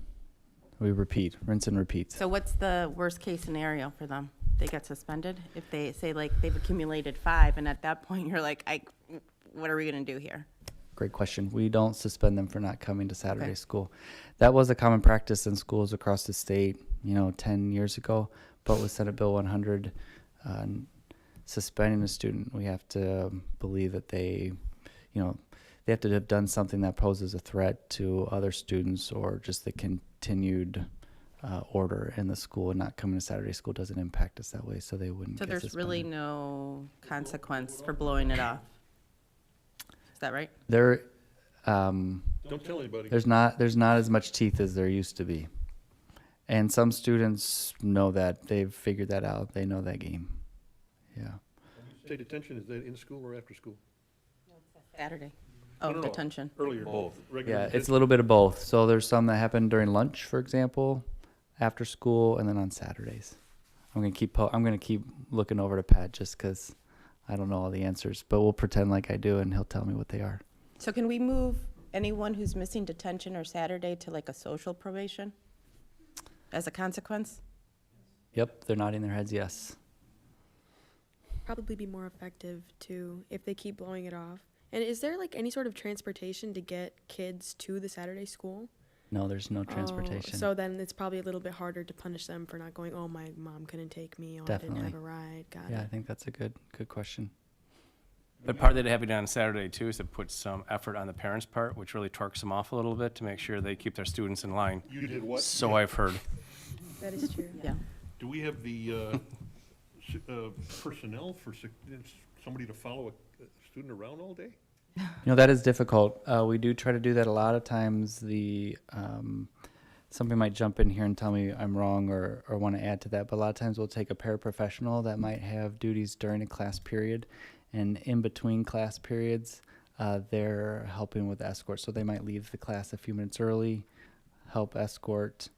We repeat, rinse and repeat. So what's the worst-case scenario for them? They get suspended? If they say, like, they've accumulated 5, and at that point, you're like, what are we going to do here? Great question. We don't suspend them for not coming to Saturday Okay. school. That was a common practice in schools across the state, 10 years ago. But with Senate Bill 100, suspending a student, we have to believe that they have to have done something that poses a threat to other students, or just the continued order in the school, and not coming to Saturday school doesn't impact us that way, so they wouldn't So get there's suspended. really no consequence for blowing it off? Is that right? There, Don't tell anybody. there's not as much teeth as there used to be. And some students know that. They've figured that out. They know that game. Yeah. State detention, is that in school or after school? Saturday. No, Oh, no, no. detention. Earlier. Both. Regular Yeah, it's detention. a little bit of both. So there's some that happen during lunch, for example, after school, and then on Saturdays. I'm gonna keep looking over to Pat just because I don't know all the answers, but we'll pretend like I do, and he'll tell me what they are. So can we move anyone who's missing detention or Saturday to like a social probation as a consequence? Yep, they're nodding their heads yes. Probably be more effective too if they keep blowing it off. And is there like any sort of transportation to get kids to the Saturday school? No, there's no Oh, transportation. so then it's probably a little bit harder to punish them for not going, oh, my mom couldn't take me, or I didn't have Definitely. a ride. Got Yeah, I it. think that's a good question. But part of it having it on Saturday too is to put some effort on the parents' part, which really torques them off a little bit to make sure they keep their students in line. You did what? So I've heard. That is true. Yeah. Do we have the personnel for somebody to follow a student around all day? That is difficult. We do try to do that a lot of times. Somebody might jump in here and tell me I'm wrong or want to add to that, but a lot of times we'll take a paraprofessional that might have duties during a class period, and in between class periods, they're helping with escort. So they might leave the class a few minutes early, help escort,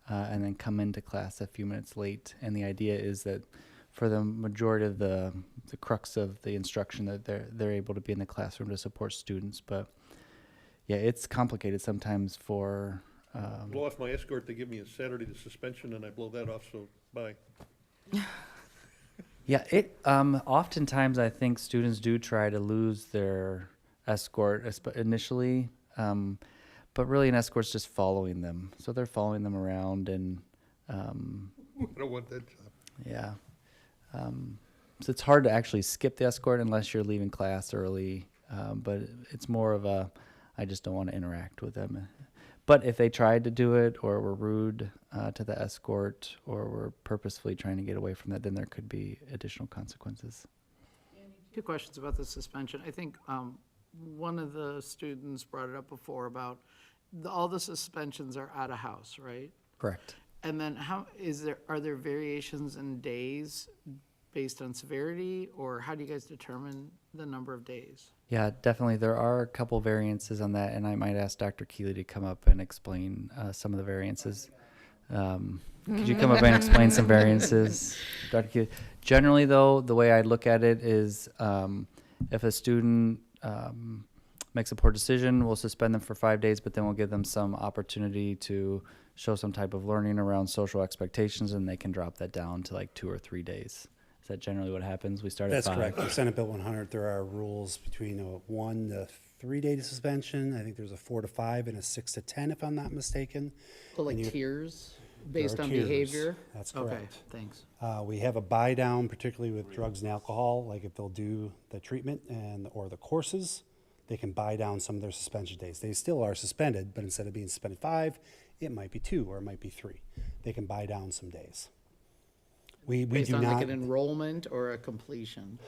and then come into class a few minutes late. And the idea is that for the majority of the crux of the instruction, that they're able to be in the classroom to support students. But yeah, it's complicated sometimes for Blow off my escort, they give me a Saturday to suspension, and I blow that off, so bye. yeah, it oftentimes I think students do try to lose their escort initially, but really an escort's just following them. So they're following them around, and I don't want that job. yeah. So it's hard to actually skip the escort unless you're leaving class early, but it's more of I just don't want to interact with them. But if they tried to do it, or were rude to the escort, or were purposefully trying to get away from that, then there could be additional consequences. 2 questions about the suspension. I think one of the students brought it up before about all the suspensions are out of house, right? Correct. And then are there variations in days based on severity, or how do you guys determine the number of days? Yeah, definitely. There are a couple variances on that, and I might ask Dr. Keeley to come up and explain some of the variances. Could you come up and explain some variances, Dr. Keeley? Generally, though, the way I look at it is if a student makes a poor decision, we'll suspend them for 5 days, but then we'll give them some opportunity to show some type of learning around social expectations, and they can drop that down to like 2 or 3 days. Is that generally what happens? We start at 5. That's correct. For Senate Bill 100, there are rules between a 1 to 3 day suspension. I think there's a 4 to 5 and a 6 to 10, if I'm not mistaken. So like And you- tiers There based are on tiers. behavior? That's Okay, correct. thanks. We have a buy down, particularly with drugs and alcohol, like if they'll do the treatment or the courses, they can buy down some of their suspension days. They still are suspended, but instead of being suspended 5, it might be 2 or it might be 3. They can buy down some days. We Based do on not, like an enrollment or a completion?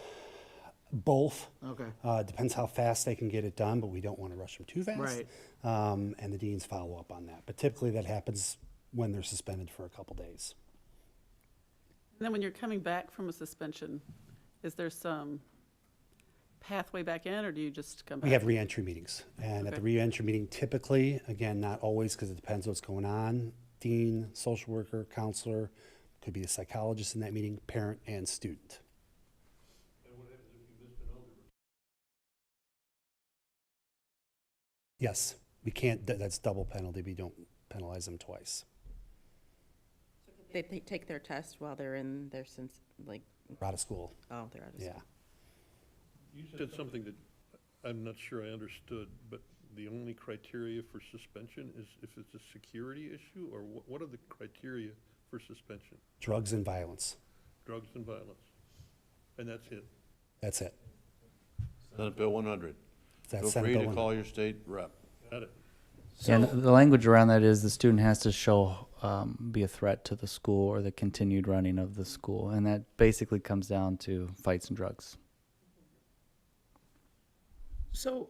both. Okay, Depends how fast they can get it done, but we don't want to rush them too fast. right. And the deans follow up on that. But typically that happens when they're suspended for a couple days. And then when you're coming back from a suspension, is there some pathway back in, or do you just come back? We have reentry meetings, and at the Okay. reentry meeting, typically, again, not always, because it depends what's going on, dean, social worker, counselor, could be a psychologist in that meeting, parent and student. Yes, we can't, that's double penalty, we don't penalize them twice. They take their test while they're in their, since, like, We're out of school, oh, they're out of yeah. school. You said something that I'm not sure I understood, but the only criteria for suspension is if it's a security issue, or what are the criteria for suspension? Drugs and violence, Drugs and violence, and that's it. that's it. Senate Bill 100. That's Feel Senate free Bill to 100. call your state rep. Got it. And the language around that is the student has to show, be a threat to the school or the continued running of the school. And that basically comes down to fights and drugs. So,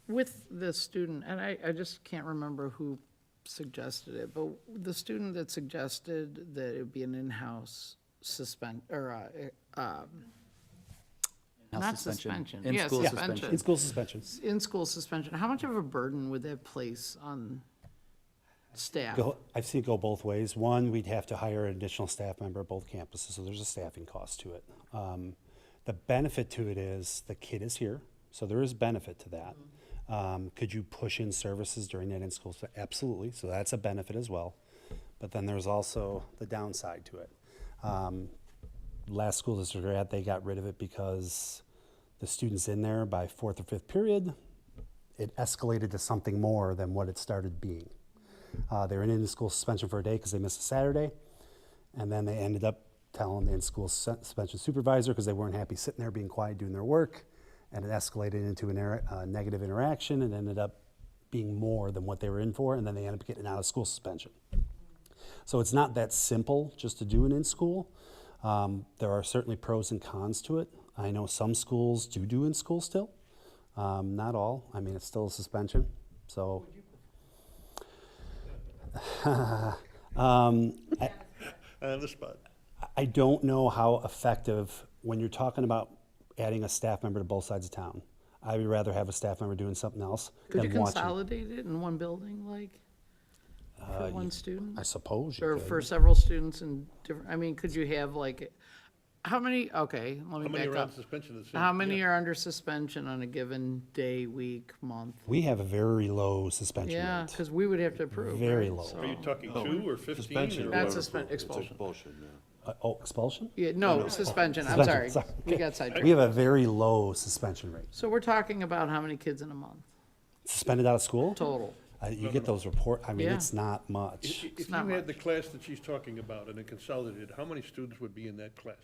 with the student, and I just can't remember who suggested it, but the student that suggested that it would be an in-house Now not suspension. In Yeah, school Yeah. suspension. In-school suspension. in-school suspension, how much of a burden would that place on staff? I've seen it go both ways. One, we'd have to hire an additional staff member at both campuses, so there's a staffing cost to it. The benefit to it is the kid is here, so there is benefit to that. Could you push in services during that in-school? Absolutely, so that's a benefit as well. But then there's also the downside to it. Last school district we're at, they got rid of it because the students in there by fourth or fifth period, it escalated to something more than what it started being. They were in school suspension for a day because they missed a Saturday, and then they ended up telling the in-school suspension supervisor because they weren't happy sitting there being quiet doing their work, and it escalated into a negative interaction and ended up being more than what they were in for, and then they ended up getting out of school suspension. So it's not that simple just to do an in-school. There are certainly pros and cons to it. I know some schools do in-school still, not all. I mean, it's still a suspension, so. On the spot. I don't know how effective, when you're talking about adding a staff member to both sides of town, I would rather have a staff member doing something else Could you than watching. consolidate it in one building, like, for one student? I suppose you Or could. for several students in different, I mean, could you have like, how many, okay, let me How many back are on up. suspension at the same? How many yeah. are under suspension on a given day, week, month? We have a very low suspension Yeah, rate. because we would have to approve. Very right? low. So- Are you talking 2 or 15? Suspension. or That's what? expulsion. Expulsion, yeah. Expulsion? Yeah, no, suspension, I'm Suspension, sorry. We Okay. got sidetracked. We have a very low suspension rate. So we're talking about how many kids in a month, Suspended out of school? total? You get those I mean, Yeah. it's not much. If you not had the much. class that she's talking about and it consolidated, how many students would be in that class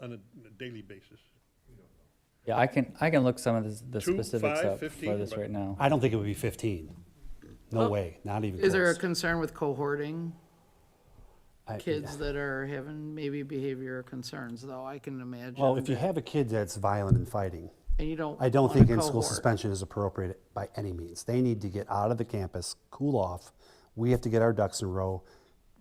on a daily basis? Yeah, I can look some of the 2, specifics 5, up 15, for this but- right now. I don't think it would be 15. No Oh. way, not even Is there a close. concern with cohorting I- kids that are having maybe behavior concerns, though? I can imagine. Well, if you that- have a kid that's violent and fighting, And you don't. I don't want think a in-school cohort. suspension is appropriate by any means. They need to get out of the campus, cool off. We have to get our ducks in a row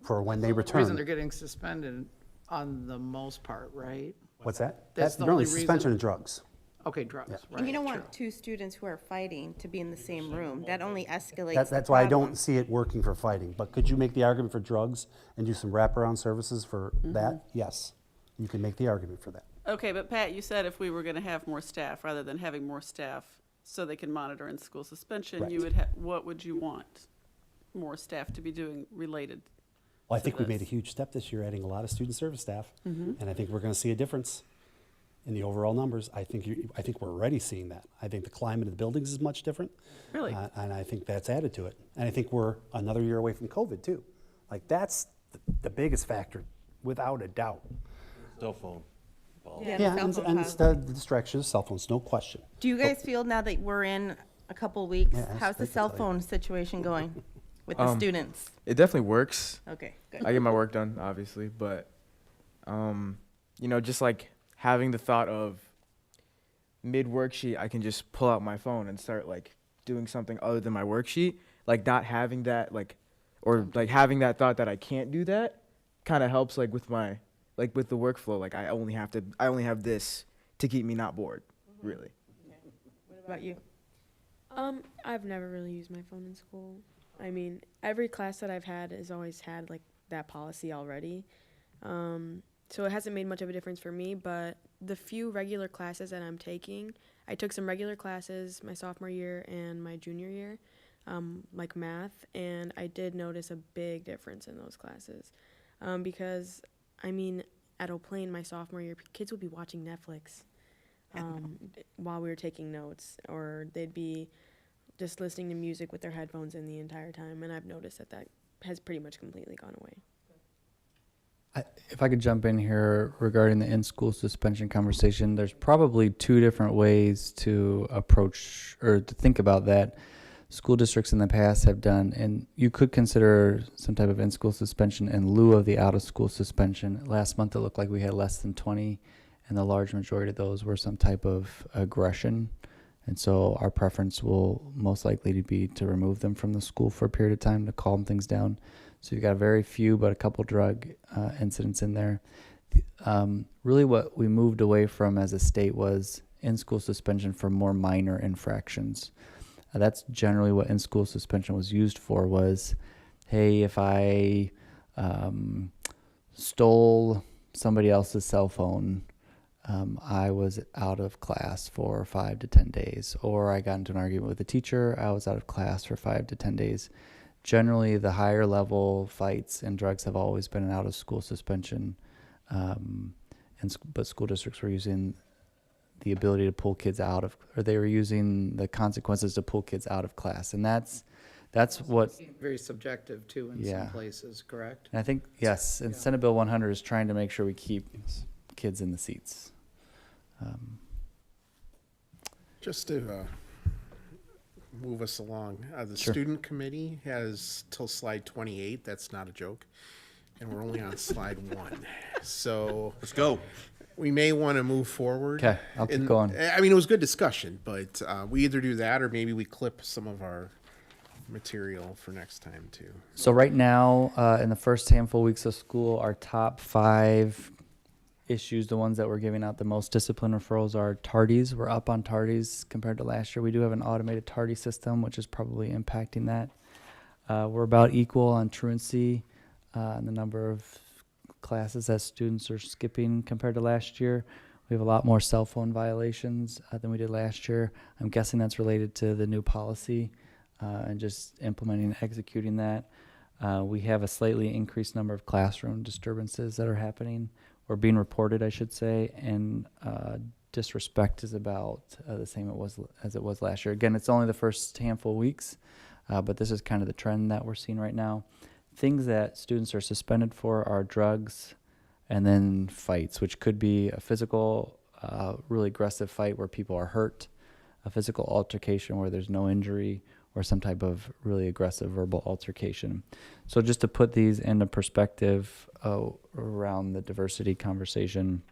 for when they The reason they're return. getting suspended on the most part, right? What's that? That's the really only reason- suspension and drugs. Okay, drugs, right. And you don't true. want two students who are fighting to be in the same room. That only escalates the That's why I problem. don't see it working for fighting. But could you make the argument for drugs and do some wraparound services for that? Yes, you can make the argument for that. Okay, but Pat, you said if we were gonna have more staff, rather than having more staff so they can monitor in school suspension, you Right. would what would you want more staff to be doing related? Well, I to think we made a this. huge step this year, adding a lot of student service staff, and I think we're going to see a difference in the overall numbers. I think we're already seeing that. I think the climate of the buildings is much different. Really? And I think that's added to it. And I think we're another year away from COVID too. Like that's the biggest factor, without a doubt. Cell phone. Yeah, the Yeah, cell and, phone and policy. the distractions, cell phones, no question. Do you guys feel now that we're in a couple weeks, Yeah, ask how's the Vic to cell tell you. phone situation going with the students? It definitely works. Okay, good. I get my work done, obviously, but just like having the thought of mid worksheet, I can just pull out my phone and start like doing something other than my worksheet. Like not having that or having that thought that I can't do that, kind of helps with my with the workflow. Like I only have this to keep me not bored. really. What about you? I've never really used my phone in school. I mean, every class that I've had has always had like that policy already. So it hasn't made much of a difference for me, but the few regular classes that I'm taking, I took some regular classes my sophomore year and my junior year, like math, and I did notice a big difference in those classes. Because, I mean, at Eau Plaine, my sophomore year, kids would be watching Netflix while we were taking notes, or they'd be just listening to music with their headphones in the entire time, and I've noticed that that has pretty much completely gone away. If I could jump in here regarding the in-school suspension conversation, there's probably two different ways to approach or to think about that. School districts in the past have done, and you could consider some type of in-school suspension in lieu of the out-of-school suspension. Last month, it looked like we had less than 20, and the large majority of those were some type of aggression. And so our preference will most likely be to remove them from the school for a period of time to calm things down. So you've got very few, but a couple drug incidents in there. Really what we moved away from as a state was in-school suspension for more minor infractions. That's generally what in-school suspension was used for was, hey, if I stole somebody else's cell phone, I was out of class for 5 to 10 days, or I got into an argument with a teacher, I was out of class for 5 to 10 days. Generally, the higher level fights and drugs have always been an out of school suspension, but school districts were using the ability to pull kids out of, or they were using the consequences to pull kids out of class, and that's what. Very subjective too in some places, correct? And I think yes, and Senate Bill 100 is trying to make sure we keep kids in the seats. Just to move us along, the Sure. student committee has till slide 28. That's not a joke, and we're only on slide 1. So Let's go. we may want to move forward. Okay, I'll keep And, going. I mean, it was good discussion, but we either do that or maybe we clip some of our material for next time too. So right now, in the first handful weeks of school, our top 5 issues, the ones that we're giving out the most discipline referrals, are tardies. We're up on tardies compared to last year. We do have an automated tardy system, which is probably impacting that. We're about equal on truancy and the number of classes that students are skipping compared to last year. We have a lot more cell phone violations than we did last year. I'm guessing that's related to the new policy and just implementing and executing that. We have a slightly increased number of classroom disturbances that are happening, or being reported, I should say, and disrespect is about the same as it was last year. Again, it's only the first handful of weeks, but this is kind of the trend that we're seeing right now. Things that students are suspended for are drugs and then fights, which could be a physical, really aggressive fight where people are hurt, a physical altercation where there's no injury, or some type of really aggressive verbal altercation. So just to put these into perspective around the diversity conversation,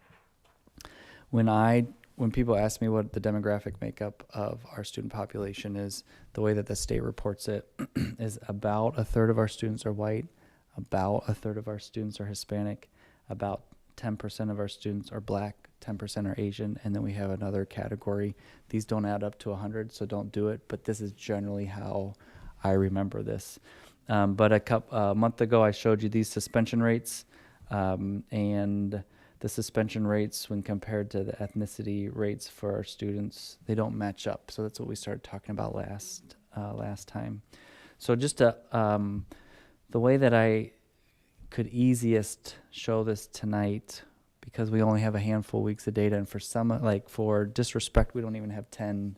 when people ask me what the demographic makeup of our student population is, the way that the state reports it is about 1/3 of our students are white, about 1/3 of our students are Hispanic, about 10% of our students are black, 10% are Asian, and then we have another category. These don't add up to 100, so don't do it, but this is generally how I remember this. But a month ago, I showed you these suspension rates, and the suspension rates when compared to the ethnicity rates for our students, they don't match up. So that's what we started talking about last time. So just the way that I could easiest show this tonight, because we only have a handful of weeks of data, and for some, like for disrespect, we don't even have 10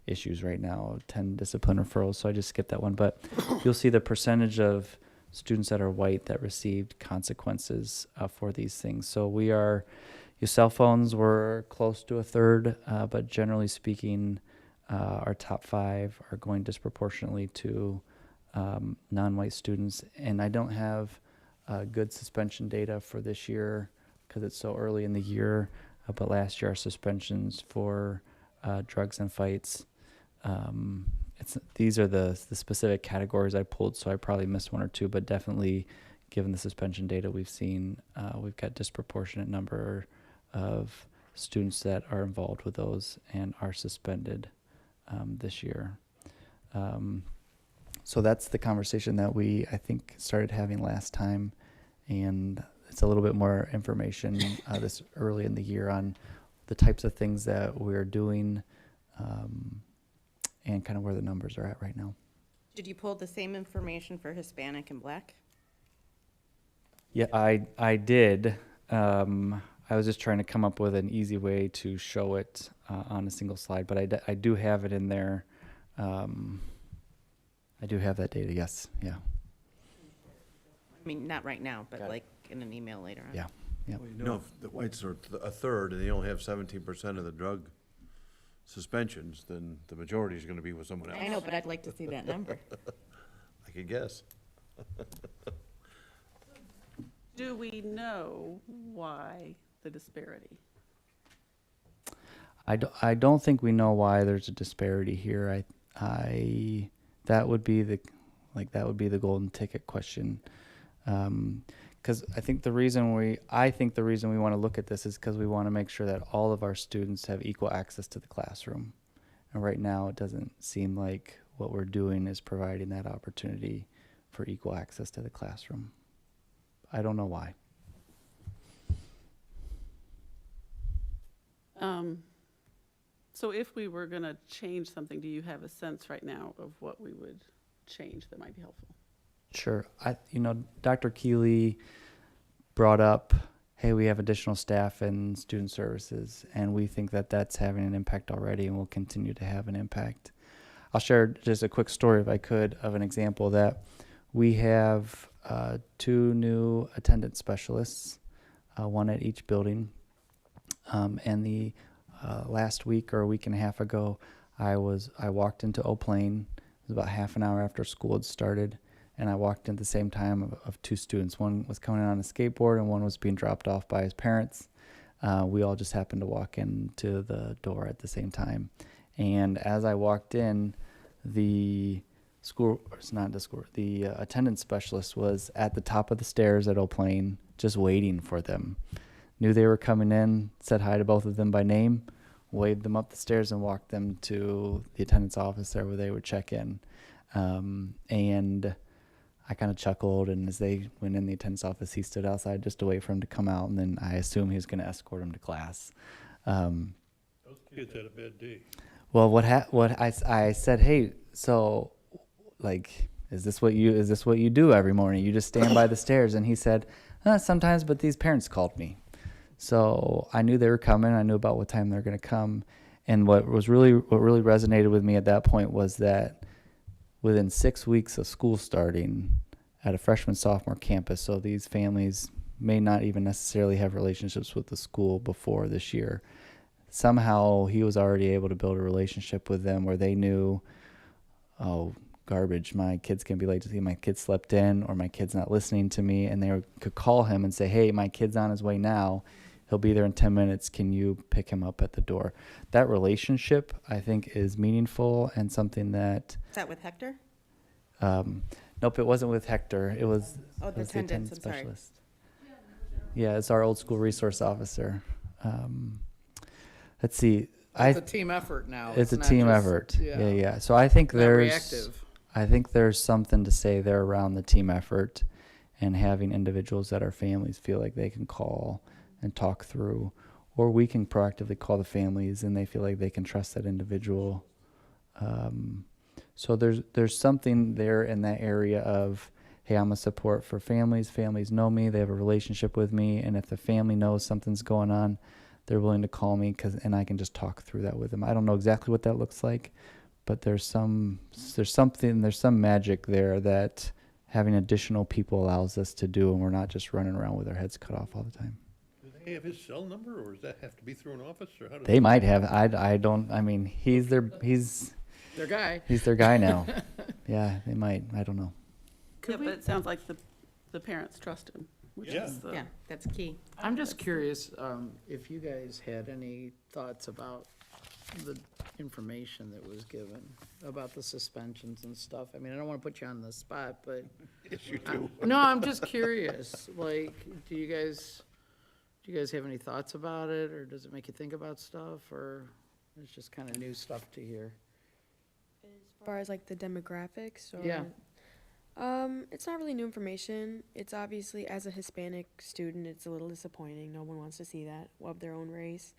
issues right now, 10 discipline referrals, so I just skipped that one. But you'll see the percentage of students that are white that received consequences for these things. So your cell phones were close to 1/3, but generally speaking, our top 5 are going disproportionately to non-white students. And I don't have good suspension data for this year because it's so early in the year, but last year our suspensions for drugs and fights, these are the specific categories I pulled, so I probably missed 1 or 2, but definitely given the suspension data we've seen, we've got disproportionate number of students that are involved with those and are suspended this year. So that's the conversation that we, I think, started having last time, and it's a little bit more information this early in the year on the types of things that we're doing and kind of where the numbers are at right now. Did you pull the same information for Hispanic and Black? Yeah, I did. I was just trying to come up with an easy way to show it on a single slide, but I do have it in there. I do have that data, yes, yeah. I mean, not right now, but like in an email later on. Yeah, yeah. Well, you know, if the whites are a third and they only have 17% of the drug suspensions, then the majority is gonna be with someone else. I know, but I'd like to see that number. I could guess. Do we know why the disparity? I don't think we know why there's a disparity here. That would be the golden ticket question. Because I think the reason we want to look at this is because we want to make sure that all of our students have equal access to the classroom. And right now, it doesn't seem like what we're doing is providing that opportunity for equal access to the classroom. I don't know why. So if we were going to change something, do you have a sense right now of what we would change that might be helpful? Sure. Dr. Keeley brought up, hey, we have additional staff in student services, and we think that that's having an impact already and will continue to have an impact. I'll share just a quick story, if I could, of an example that we have 2 new attendance specialists, one at each building. And the last week or a week and a half ago, I walked into Eau Plaine. It was about half an hour after school had started, and I walked in at the same time of 2 students. One was coming in on a skateboard, and one was being dropped off by his parents. We all just happened to walk into the door at the same time. And as I walked in, the attendance specialist was at the top of the stairs at Eau Plaine, just waiting for them. Knew they were coming in, said hi to both of them by name, waved them up the stairs, and walked them to the attendance office there where they would check in. And I kind of chuckled, and as they went in the attendance office, he stood outside just to wait for him to come out, and then I assumed he was going to escort him to class. Those kids had a bad day. Well, I said, hey, so like, is this what you do every morning? You just stand by the stairs? And he said, sometimes, but these parents called me. So I knew they were coming. I knew about what time they were going to come. And what really resonated with me at that point was that within 6 weeks of school starting at a freshman sophomore campus, so these families may not even necessarily have relationships with the school before this year, somehow he was already able to build a relationship with them where they knew, oh, garbage, my kid's going to be late to see, my kid slept in, or my kid's not listening to me, and they could call him and say, hey, my kid's on his way now. He'll be there in 10 minutes. Can you pick him up at the door? That relationship, I think, is meaningful and something that... Is that with Hector? Nope, it wasn't with Hector. It was, the attendance, I'm sorry. specialist. Yeah, it's our old school resource officer. Let's see. It's a team effort now. It's a not team just- effort. Yeah. So I think Not reactive. I think there's something to say there around the team effort and having individuals that our families feel like they can call and talk through, or we can proactively call the families and they feel like they can trust that individual. So there's something there in that area of, hey, I'm a support for families. Families know me. They have a relationship with me. And if the family knows something's going on, they're willing to call me and I can just talk through that with them. I don't know exactly what that looks like, but there's some magic there that having additional people allows us to do, and we're not just running around with our heads cut off all the time. Do they have his cell number, or does that have to be through an office, or how does They might have. I don't. I mean, he's their guy. He's their guy now. Yeah, they might. I don't know. Yeah, but it sounds like the parents trust him, which Yeah. is the... Yeah, that's key. I'm just curious if you guys had any thoughts about the information that was given about the suspensions and stuff. I mean, I don't want to put you on the spot, but Yes, you do. no, I'm just curious. Like, do you guys Do you guys have any thoughts about it, or does it make you think about stuff, or it's just kind of new stuff to hear? As far as like the demographics, or Yeah. it's not really new information. It's obviously, as a Hispanic student, it's a little disappointing. No one wants to see that of their own race.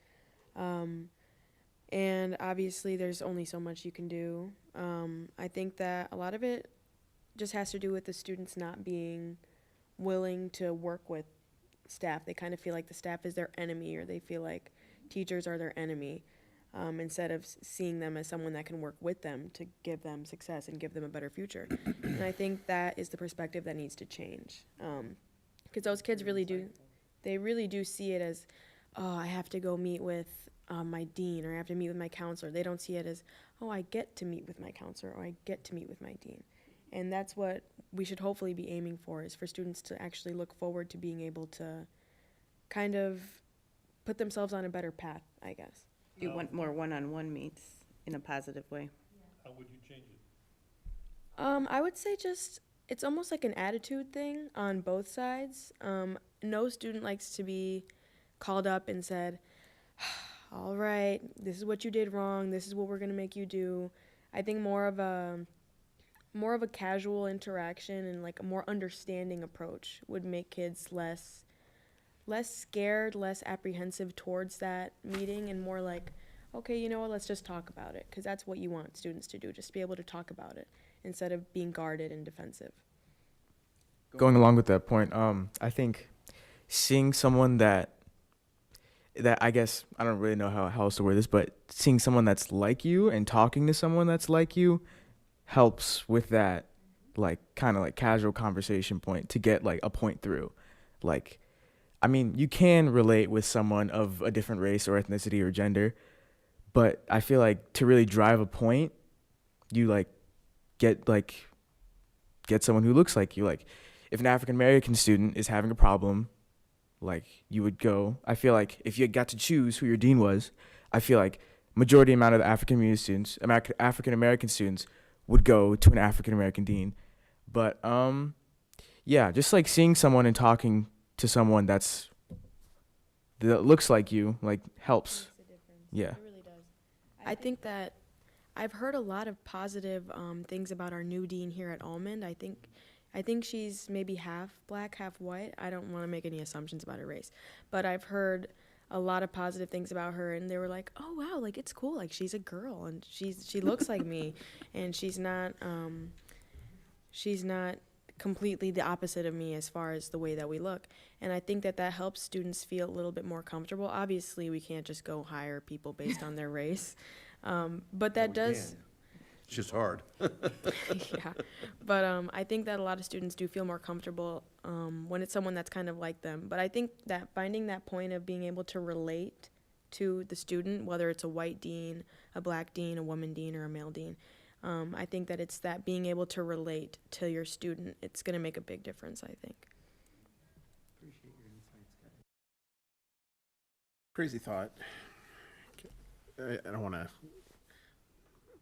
And obviously, there's only so much you can do. I think that a lot of it just has to do with the students not being willing to work with staff. They kind of feel like the staff is their enemy, or they feel like teachers are their enemy, instead of seeing them as someone that can work with them to give them success and give them a better future. And I think that is the perspective that needs to change. Because those kids really do, they really do see it as, oh, I have to go meet with my dean, or I have to meet with my counselor. They don't see it as, oh, I get to meet with my counselor, or I get to meet with my dean. And that's what we should hopefully be aiming for, is for students to actually look forward to being able to kind of put themselves on a better path, I guess. You want more one-on-one meets in a positive way. How would you change it? I would say just, it's almost like an attitude thing on both sides. No student likes to be called up and said, all right, this is what you did wrong, this is what we're going to make you do. I think more of a casual interaction and like a more understanding approach would make kids less scared, less apprehensive towards that meeting, and more like, okay, you know what, let's just talk about it, because that's what you want students to do, just be able to talk about it instead of being guarded and defensive. Going along with that point, I think seeing someone that I guess, I don't really know how else to word this, but seeing someone that's like you and talking to someone that's like you helps with that, like, kind of like casual conversation point to get like a point through. Like, I mean, you can relate with someone of a different race or ethnicity or gender, but I feel like to really drive a point, you get someone who looks like you. Like, if an African American student is having a problem, like, you would go, I feel like if you got to choose who your dean was, I feel like majority amount of the African American students would go to an African American dean. But yeah, just like seeing someone and talking to someone that looks like you, like, helps. Yeah. It really does. I think that I've heard a lot of positive things about our new dean here at Almond. I think she's maybe half black, half white. I don't want to make any assumptions about her race, but I've heard a lot of positive things about her, and they were like, oh wow, like, it's cool, like, she's a girl and she looks like me, and she's not completely the opposite of me as far as the way that we look. And I think that helps students feel a little bit more comfortable. Obviously, we can't just go hire people based on their race, but that does. It's just hard. Yeah, but I think that a lot of students do feel more comfortable when it's someone that's kind of like them. But I think that finding that point of being able to relate to the student, whether it's a white dean, a black dean, a woman dean, or a male dean, I think that it's that being able to relate to your student, it's going to make a big difference, I think. Crazy thought. I don't want to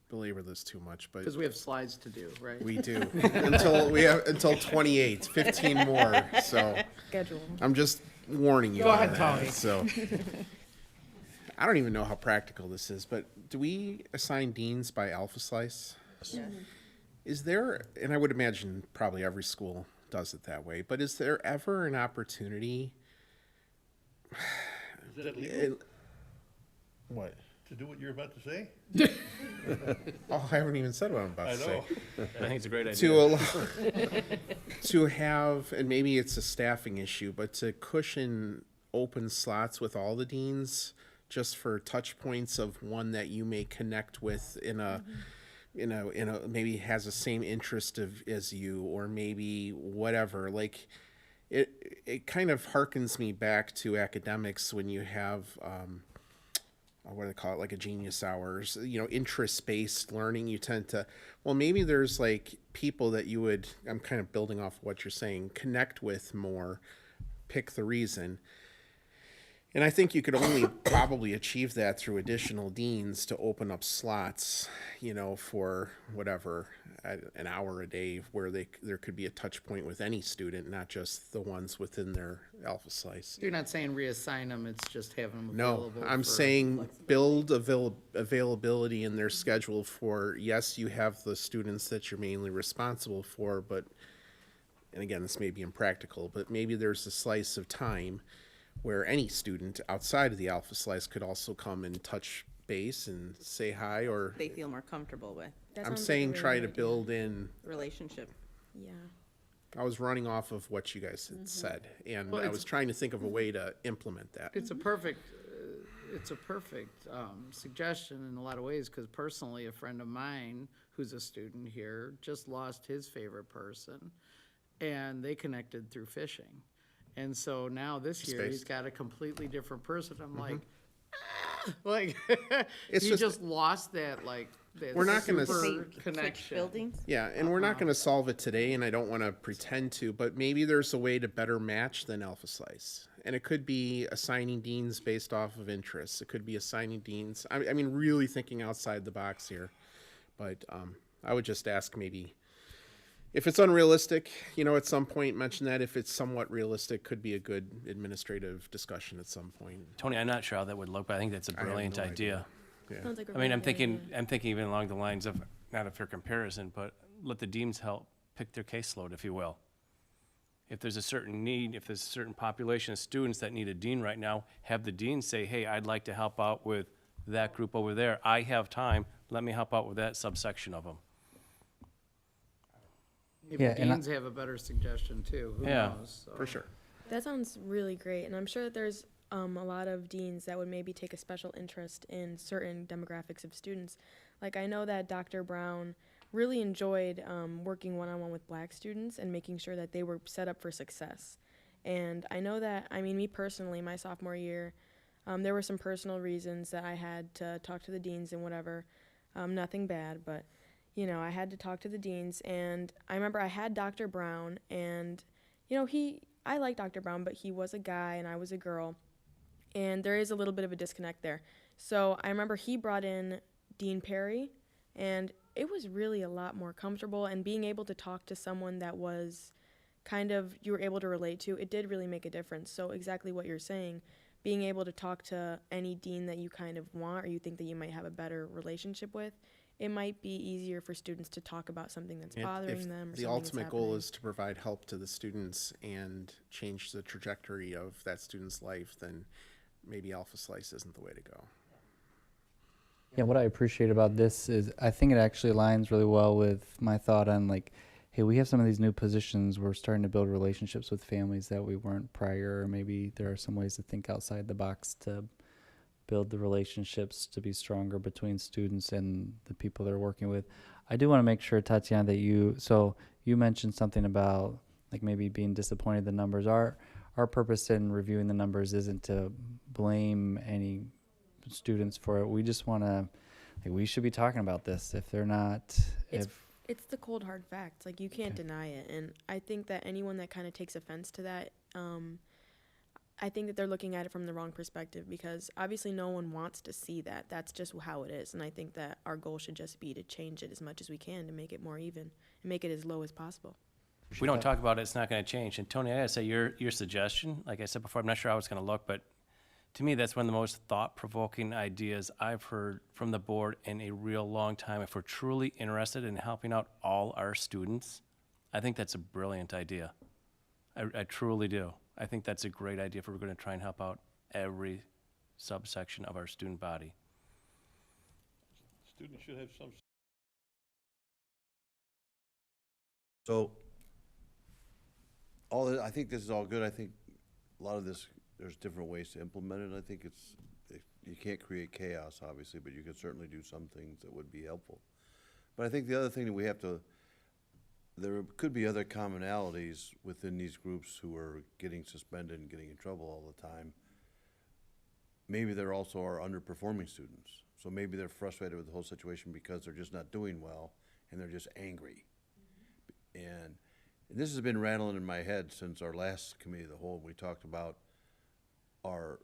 belabor this too much, but Because we have slides to do, right? we do until 28, 15 more. So Schedule. I'm just warning you. Go on ahead, that. Tony. So I don't even know how practical this is, but do we assign deans by alpha slice? Yes. Is there, and I would imagine probably every school does it that way, but is there ever an opportunity? Is that legal What? to do what you're about to say? Oh, I haven't even said what I'm about I to say. know. I think it's a great idea. To allow, to have, and maybe it's a staffing issue, but to cushion open slots with all the deans, just for touch points of one that you may connect with in a maybe has the same interest as you, or maybe whatever. Like, it kind of harkens me back to academics when you have what do they call it, like a genius hours, interest-based learning. You tend to, well, maybe there's like people that you would, I'm kind of building off what you're saying, connect with more, pick the reason. And I think you could only probably achieve that through additional deans to open up slots, you know, for whatever, an hour a day where there could be a touch point with any student, not just the ones within their alpha slice. You're not saying reassign them, it's just have them No, available I'm for- saying build availability in their schedule for, yes, you have the students that you're mainly responsible for, but, and again, this may be impractical, but maybe there's a slice of time where any student outside of the alpha slice could also come and touch base and say hi, or, They feel more comfortable with That I'm sounds like a saying really try good to idea. build in, relationship. Yeah. I was running off of what you guys had said, and Well, I it's- was trying to think of a way to implement that. It's a perfect suggestion in a lot of ways, because personally, a friend of mine who's a student here just lost his favorite person, and they connected through fishing. And so now this year, he's Space. got a completely different person. I'm like, like, It's he just- just lost that, like, that We're not gonna super Switch connection. buildings? Yeah, and we're not gonna solve it today, and I don't wanna pretend to, but maybe there's a way to better match than Alpha Slice. And it could be assigning deans based off of interests. It could be assigning deans, I mean, really thinking outside the box here. But, I would just ask maybe, if it's unrealistic, you know, at some point, mention that. If it's somewhat realistic, could be a good administrative discussion at some point. Tony, I'm not sure how that would look, but I think that's a have brilliant no idea. Yeah. Sounds like a I mean, really I'm good thinking, idea. I'm thinking even along the lines of, not a fair comparison, but let the deans help pick their caseload, if you will. If there's a certain need, if there's a certain population of students that need a dean right now, have the dean say, hey, I'd like to help out with that group over there. I have time, let me help out with that subsection of them. Maybe Yeah, and I- deans have a better suggestion too, who Yeah, knows? So. For sure. That sounds really great, and I'm sure that there's a lot of deans that would maybe take a special interest in certain demographics of students. Like I know that Dr. Brown really enjoyed working one-on-one with Black students and making sure that they were set up for success. And I know that, I mean, me personally, my sophomore year, there were some personal reasons that I had to talk to the deans and whatever. Nothing bad, but you know, I had to talk to the deans, and I remember I had Dr. Brown, and you know, I like Dr. Brown, but he was a guy and I was a girl, and there is a little bit of a disconnect there. So I remember he brought in Dean Perry, and it was really a lot more comfortable, and being able to talk to someone that was kind of, you were able to relate to, it did really make a difference. So exactly what you're saying, being able to talk to any dean that you kind of want or you think that you might have a better relationship with, it might be easier for students to talk about something that's And bothering if them or the something that's ultimate goal happening. is to provide help to the students and change the trajectory of that student's life, then maybe Alpha Slice isn't the way to go. Yeah, what I appreciate about this is I think it actually aligns really well with my thought on like, hey, we have some of these new positions. We're starting to build relationships with families that we weren't prior, or maybe there are some ways to think outside the box to build the relationships to be stronger between students and the people they're working with. I do want to make sure, Tatiana, that you mentioned something about like maybe being disappointed the numbers. Our purpose in reviewing the numbers isn't to blame any students for it. We just want to, like, we should be talking about this. If they're not, It's the cold hard facts. Like you can't deny it, and I think that anyone that kind of takes offense to that, I think that they're looking at it from the wrong perspective, because obviously no one wants to see that. That's just how it is, and I think that our goal should just be to change it as much as we can to make it more even and make it as low as possible. If we don't talk about it, it's not gonna change. And Tony, I gotta say, your suggestion, like I said before, I'm not sure how it's gonna look, but to me, that's one of the most thought-provoking ideas I've heard from the board in a real long time. If we're truly interested in helping out all our students, I think that's a brilliant idea. I truly do. I think that's a great idea if we're gonna try and help out every subsection of our student body. Students should have some. So, I think this is all good. I think a lot of this, there's different ways to implement it. I think you can't create chaos, obviously, but you can certainly do some things that would be helpful. But I think the other thing that we have to, there could be other commonalities within these groups who are getting suspended and getting in trouble all the time. Maybe there also are underperforming students. So maybe they're frustrated with the whole situation because they're just not doing well and they're just angry. And this has been rattling in my head since our last committee of the whole. We talked about our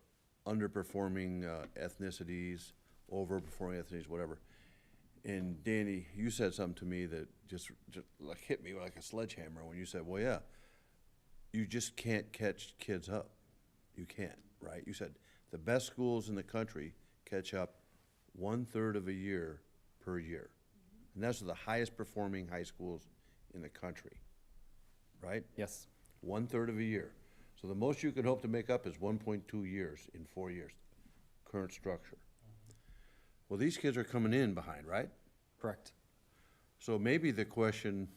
underperforming ethnicities, overperforming ethnicities, whatever. And Danny, you said something to me that just like hit me like a sledgehammer when you said, well, yeah, you just can't catch kids up. You can't, right? You said the best schools in the country catch up 1/3 of a year per year. And those are the highest performing high schools in the country, right? Yes. 1/3 of a year. So the most you can hope to make up is 1.2 years in 4 years, current structure. Well, these kids are coming in behind, right? Correct. So maybe the question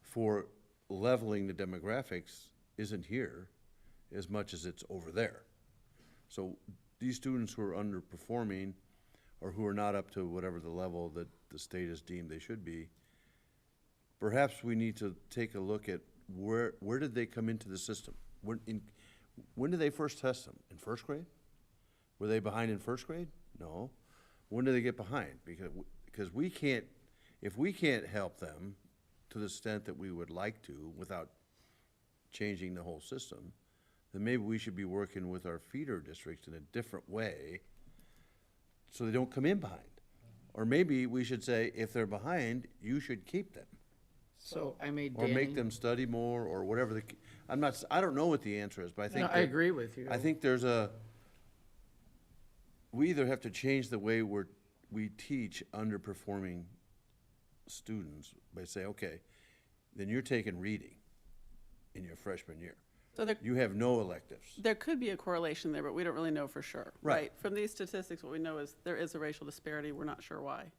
for leveling the demographics isn't here as much as it's over there. So these students who are underperforming or who are not up to whatever the level that the state has deemed they should be, perhaps we need to take a look at where did they come into the system? When did they first test them? In first grade? Were they behind in first grade? No. When did they get behind? Because we can't, if we can't help them to the extent that we would like to without changing the whole system, then maybe we should be working with our feeder districts in a different way so they don't come in behind. Or maybe we should say, if they're behind, you should keep them. So I made Or Danny. make them study more, or whatever I don't know what the answer is, but I think. No, I that- agree with you. I think we either have to change the way we teach underperforming students by saying, okay, then you're taking reading in your freshman year. So You have no electives. there could be a correlation there, but we don't really know for sure. Right. From these statistics, what we know is there is a racial disparity. We're not sure why.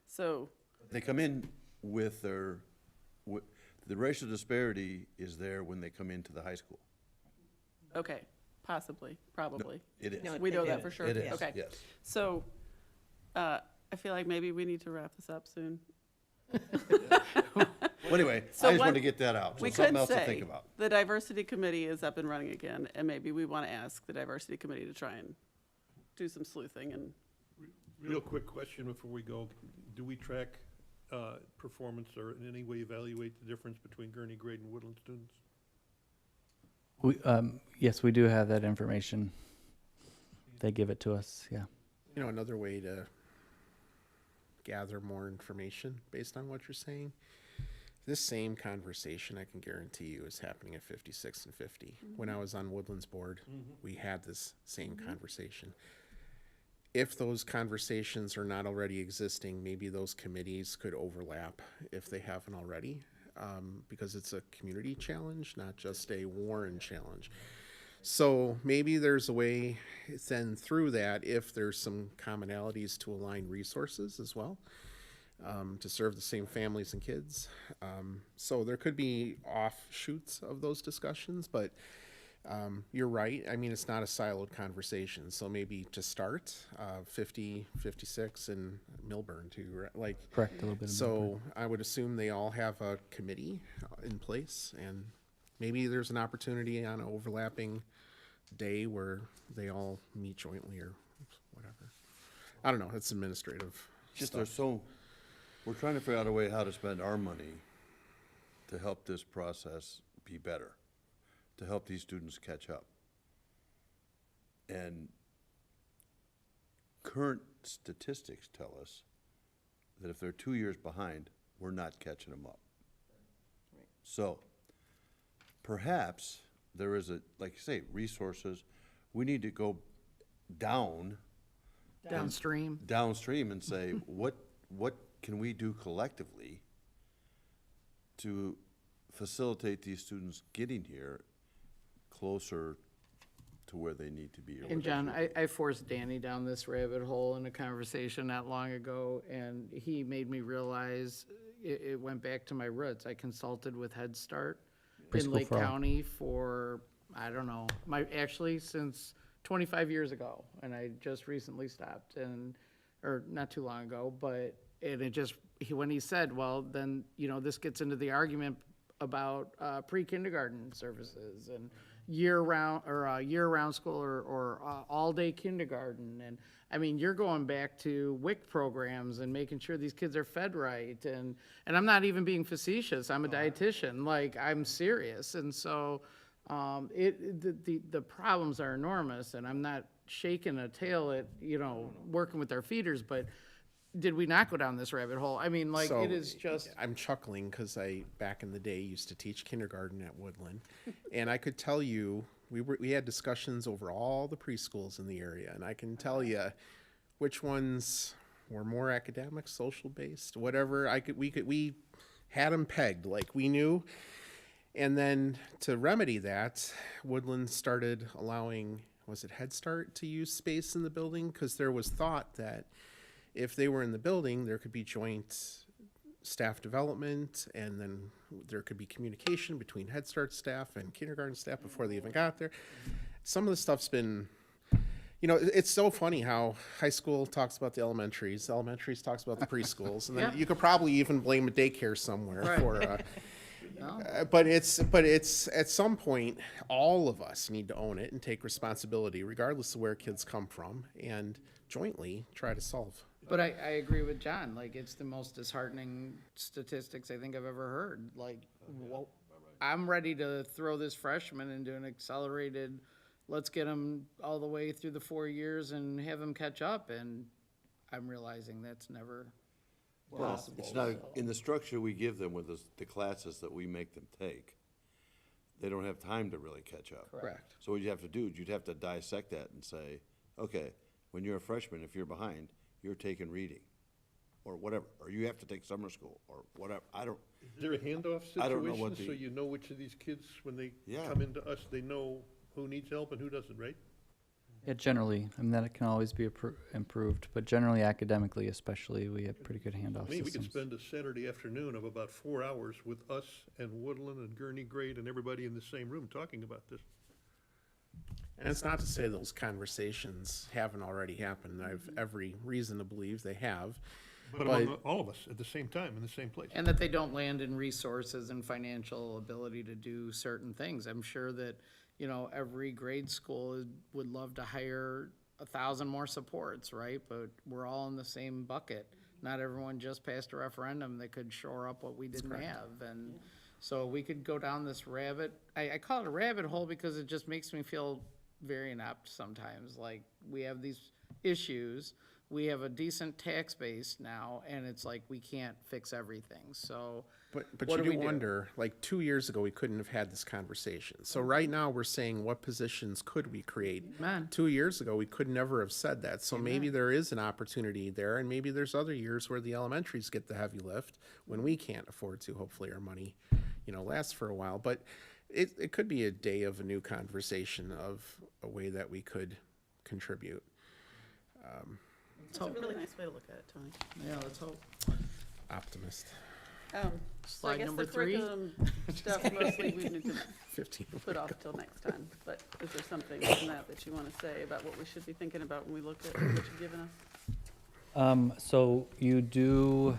So, They come in with the racial disparity is there when they come into the high school. okay, possibly, probably. It is. We know that for sure? It is, Okay. yes. So, I feel like maybe we need to wrap this up soon. Well, anyway, So I just one- wanted to get that out, so We something could else to think say about. the diversity committee is up and running again, and maybe we want to ask the diversity committee to try and do some sleuthing and, Real quick question before we go. Do we track performance or in any way evaluate the difference between Gurney Grade and Woodland students? Yes, we do have that information. They give it to us, yeah. You know, another way to gather more information based on what you're saying, this same conversation, I can guarantee you, is happening at 56 and 50. When I was on Woodlands board, we had this same conversation. If those conversations are not already existing, maybe those committees could overlap if they haven't already, because it's a community challenge, not just a Warren challenge. So maybe there's a way then through that, if there's some commonalities, to align resources as well, to serve the same families and kids. So there could be offshoots of those discussions, but you're right. I mean, it's not a siloed conversation. So maybe to start, 50, 56, and Milburn too, right? Like, Correct, a little bit of so I would assume they all have a committee in place, and maybe there's an opportunity on an overlapping day where they all meet jointly or whatever. I don't know. It's administrative Just stuff. we're trying to figure out a way how to spend our money to help this process be better, to help these students catch up. And current statistics tell us that if they're 2 years behind, we're not catching them up. So perhaps there is like you say, resources, we need to go Downstream. downstream and say, what can we do collectively to facilitate these students getting here closer to where they need to be? Or where And they John, should be? I forced Danny down this rabbit hole in a conversation not long ago, and he made me realize it went back to my roots. I consulted with Head Start in Preschool Lake for All. County for, I don't know, actually since 25 years ago, and I just recently stopped, or not too long ago, and it just, when he said, well, then, this gets into the argument about pre-kindergarten services and year-round school or all-day kindergarten. And, I mean, you're going back to WIC programs and making sure these kids are fed right. And I'm not even being facetious. I'm a dietitian. Like, I'm serious. And so the problems are enormous, and I'm not shaking a tail at, you know, working with our feeders, but did we not go down this rabbit hole? I mean, like, So, it is just, I'm chuckling because I, back in the day, used to teach kindergarten at Woodland. And I could tell you, we had discussions over all the preschools in the area. And I can tell you which ones were more academic, social based, whatever. We had them pegged like we knew. And then to remedy that, Woodland started allowing, was it Head Start to use space in the building? Because there was thought that if they were in the building, there could be joint staff development, and then there could be communication between Head Start staff and kindergarten staff before they even got there. Some of the stuff's been, you know, it's so funny how high school talks about the elementaries talks about the preschools, and then Yeah. you could probably even blame a daycare somewhere Right. for. no, But it's at some point, all of us need to own it and take responsibility, regardless of where kids come from, and jointly try to solve. but I agree with John, like, it's the most disheartening statistics I think I've ever heard. Like, well, I'm ready to throw this freshman into an accelerated, let's get him all the way through the 4 years and have him catch up, and I'm realizing that's never possible. It's not, in the structure we give them with the classes that we make them take, they don't have time to really catch up. Correct. So what you have to do is you'd have to dissect that and say, okay, when you're a freshman, if you're behind, you're taking reading, or whatever, or you have to take summer school, or whatever. Is there a handoff I don't know what situation, so the- you know which of these kids, when they Yeah. come into us, they know who needs help and who doesn't, right? Yeah, generally, I mean, that can always be improved, but generally academically especially, we have pretty good handoff I mean, we could systems. spend a Saturday afternoon of about 4 hours with us and Woodland and Gurney Grade and everybody in the same room talking about this. And it's not to say those conversations haven't already happened. I've every reason to believe they have. But among all of us at the same time, in the same place. And that they don't land in resources and financial ability to do certain things. I'm sure that, you know, every grade school would love to hire 1,000 more supports, right? But we're all in the same bucket. Not everyone just passed a referendum that could shore up what we didn't have. And so we could go down this I call it a rabbit hole because it just makes me feel very inept sometimes. Like, we have these issues, we have a decent tax base now, and it's like we can't fix everything, so. But what you do do we wonder, like 2 years ago, we couldn't have had this conversation. So right now, we're saying, what positions could we create? Amen. 2 years ago, we could never have said that. So maybe there is an opportunity there, and maybe there's other years where the elementaries get the heavy lift when we can't afford to. Hopefully, our money, you know, lasts for a while. But it could be a day of a new conversation of a way that we could contribute. It's a really nice way to look at it, Tony. Yeah, let's hope. Optimist. So I Slide guess number the 3. curriculum stuff mostly we need to 15. put off till next time. But is there something in that you want to say about what we should be thinking about when we look at what you've given us? So you do,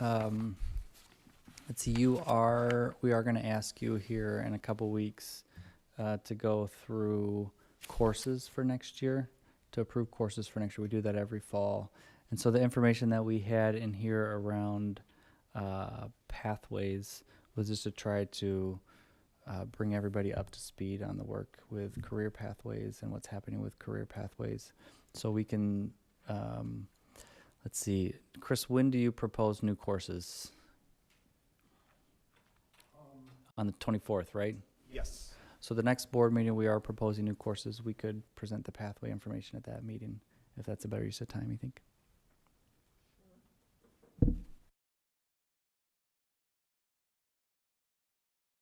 let's see, we are gonna ask you here in a couple weeks, to go through courses for next year, to approve courses for next year. We do that every fall. And so the information that we had in here around, pathways was just to try to, bring everybody up to speed on the work with career pathways and what's happening with career pathways. So we can, let's see, Chris, when do you propose new courses? On the 24th, right? Yes. So the next board meeting, we are proposing new courses. We could present the pathway information at that meeting, if that's a better use of time, you think?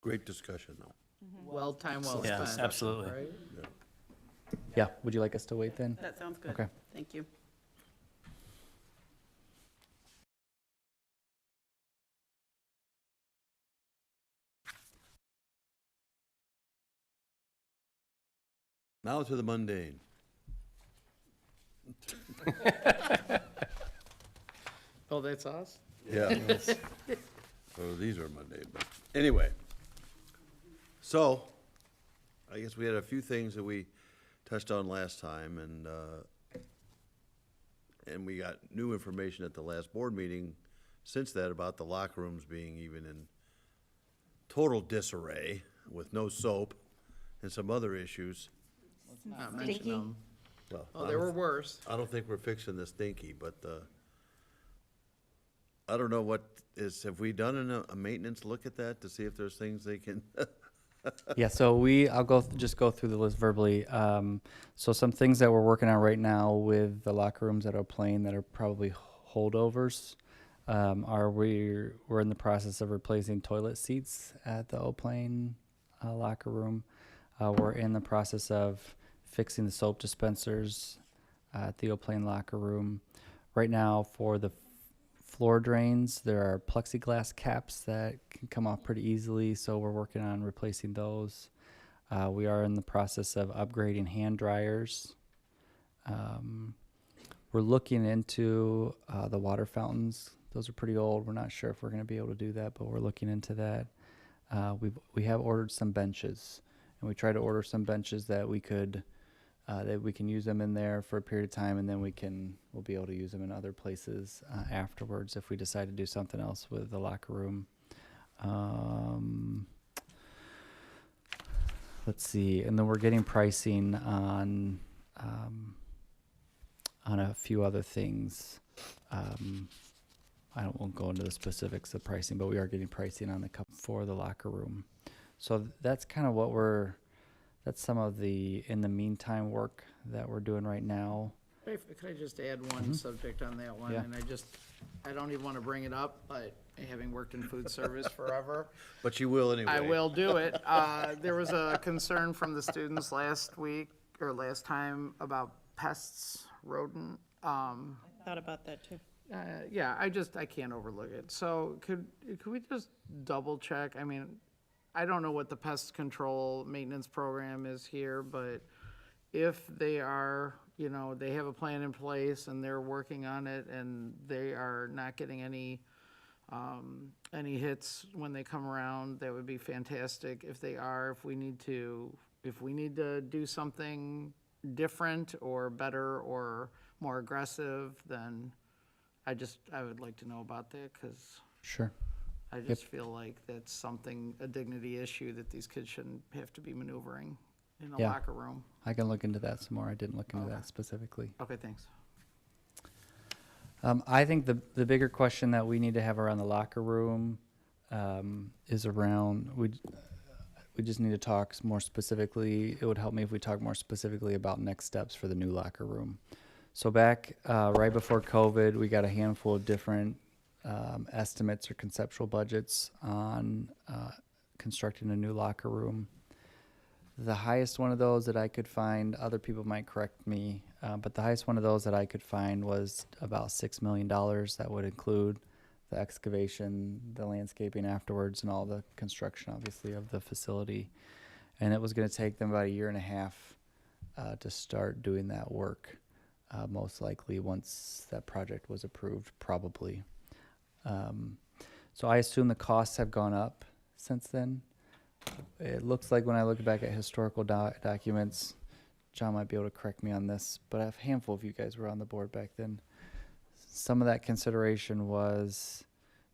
Great discussion, though. Time well spent. Yes, absolutely. Right? Yeah, would you like us to wait then? That sounds good. Okay. Thank you. Now to the mundane. Oh, that's us? Yeah. Oh, these are mundane, but anyway. So, I guess we had a few things that we touched on last time, and we got new information at the last board meeting since that about the locker rooms being even in total disarray with no soap and some other issues. Not mention them. Well, Oh, there were worse. I don't think we're fixing this dinky, but, I don't know have we done a maintenance look at that to see if there's things they can? Yeah, so I'll just go through the list verbally. So some things that we're working on right now with the locker rooms at O'Plain that are probably holdovers, we're in the process of replacing toilet seats at the O'Plain locker room. We're in the process of fixing the soap dispensers at the O'Plain locker room. Right now, for the floor drains, there are plexiglass caps that can come off pretty easily, so we're working on replacing those. We are in the process of upgrading hand dryers. We're looking into the water fountains. Those are pretty old. We're not sure if we're going to be able to do that, but we're looking into that. We have ordered some benches, and we try to order some benches that we can use them in there for a period of time, and then we'll be able to use them in other places afterwards if we decide to do something else with the locker room. Let's see, and then we're getting pricing on a few other things. Won't go into the specifics of pricing, but we are getting pricing on the cup for the locker room. So that's kind of that's some of the in the meantime work that we're doing right now. Could I just add one subject on that one? Yeah. And I don't even want to bring it up, but having worked in food service forever, But you will anyway. I will do it. There was a concern from the students last time about pests, rodent. Thought about that too. Yeah, I can't overlook it. So could we just double check? I mean, I don't know what the pest control maintenance program is here, but if they are, they have a plan in place and they're working on it and they are not getting any hits when they come around, that would be fantastic. If they are, if we need to do something different or better or more aggressive, then I would like to know about that, because Sure. I just feel like that's a dignity issue that these kids shouldn't have to be maneuvering in a Yeah. locker room. I can look into that some more. I didn't look into that specifically. Okay, thanks. I think the bigger question that we need to have around the locker room is around, we just need to talk more specifically. It would help me if we talk more specifically about next steps for the new locker room. So back right before COVID, we got a handful of different estimates or conceptual budgets on constructing a new locker room. The highest one of those that I could find, other people might correct me, but the highest one of those that I could find was about $6 million. That would include the excavation, the landscaping afterwards, and all the construction, obviously, of the facility. And it was going to take them about a year and a half to start doing that work, most likely once that project was approved, probably. So I assume the costs have gone up since then. It looks like when I look back at historical documents, John might be able to correct me on this, but a handful of you guys were on the board back then. Some of that consideration was,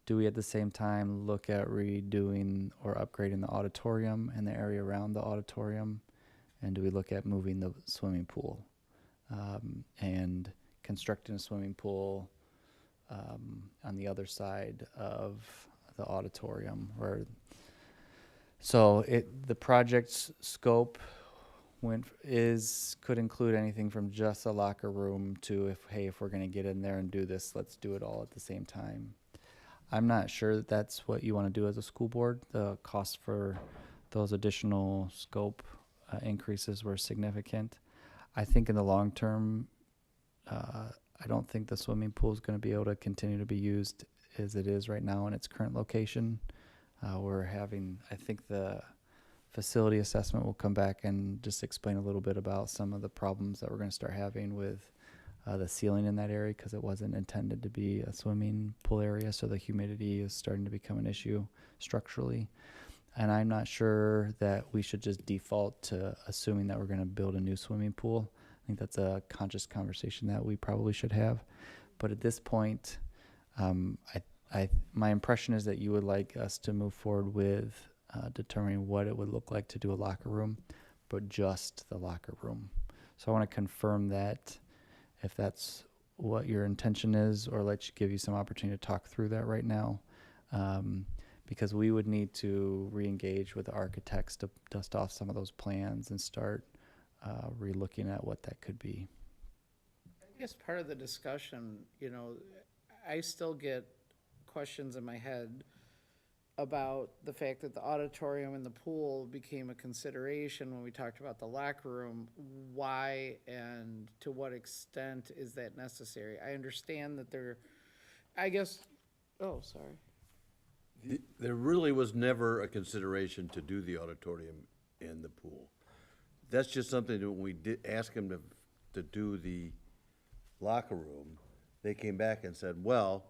do we at the same time look at redoing or upgrading the auditorium and the area around the auditorium? And do we look at moving the swimming pool and constructing a swimming pool on the other side of the auditorium? So the project's scope could include anything from just a locker room to if we're going to get in there and do this, let's do it all at the same time. I'm not sure that that's what you want to do as a school board. The cost for those additional scope increases were significant. I think in the long term, I don't think the swimming pool is going to be able to continue to be used as it is right now in its current location. I think the facility assessment will come back and just explain a little bit about some of the problems that we're going to start having with the ceiling in that area, because it wasn't intended to be a swimming pool area, so the humidity is starting to become an issue structurally. And I'm not sure that we should just default to assuming that we're going to build a new swimming pool. I think that's a conscious conversation that we probably should have. But at this point, my impression is that you would like us to move forward with determining what it would look like to do a locker room, but just the locker room. So I want to confirm that if that's what your intention is, or give you some opportunity to talk through that right now. Because we would need to re-engage with the architects to dust off some of those plans and start re-looking at what that could be. I guess part of the discussion, I still get questions in my head about the fact that the auditorium and the pool became a consideration when we talked about the locker room. Why and to what extent is that necessary? I understand that sorry. There really was never a consideration to do the auditorium and the pool. That's just something that when we did ask them to do the locker room, they came back and said, well,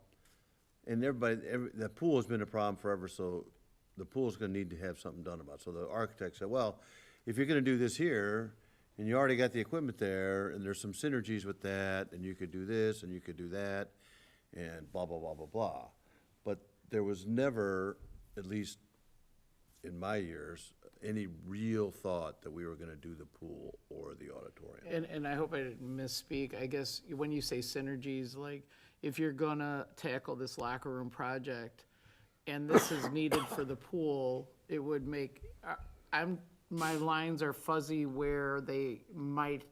and the pool has been a problem forever, so the pool's gonna need to have something done about it. So the architect said, well, if you're gonna do this here, and you already got the equipment there, and there's some synergies with that, and you could do this, and you could do that, and blah, blah, blah, blah, blah. But there was never, at least in my years, any real thought that we were gonna do the pool or the auditorium. And I hope I didn't misspeak. I guess when you say synergies, if you're gonna tackle this locker room project and this is needed for the pool, it would make, my lines are fuzzy where they might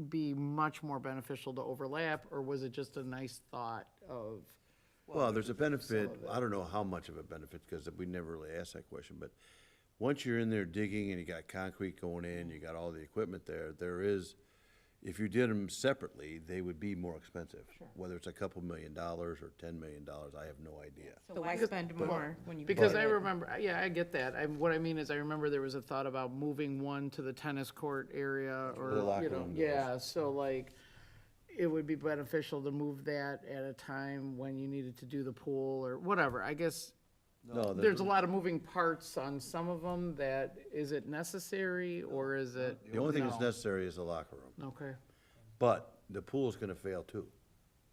be much more beneficial to overlap, or was it just a nice thought of? Well, there's a benefit, I don't know how much of a benefit, because we never really asked that question, but once you're in there digging and you got concrete going in, you got all the equipment there is, if you did them separately, they would be more expensive. Whether it's a couple $1 million or $10 million, I have no idea. So why spend more when you? Because I remember, yeah, I get that. What I mean is I remember there was a thought about moving one to the tennis court area The or, locker room doors. yeah, so it would be beneficial to move that at a time when you needed to do the pool or whatever. I guess No, there's a lot of moving parts on some of them is it necessary or is it? The only thing that's No. necessary is the locker room. Okay, But the pool's gonna fail too.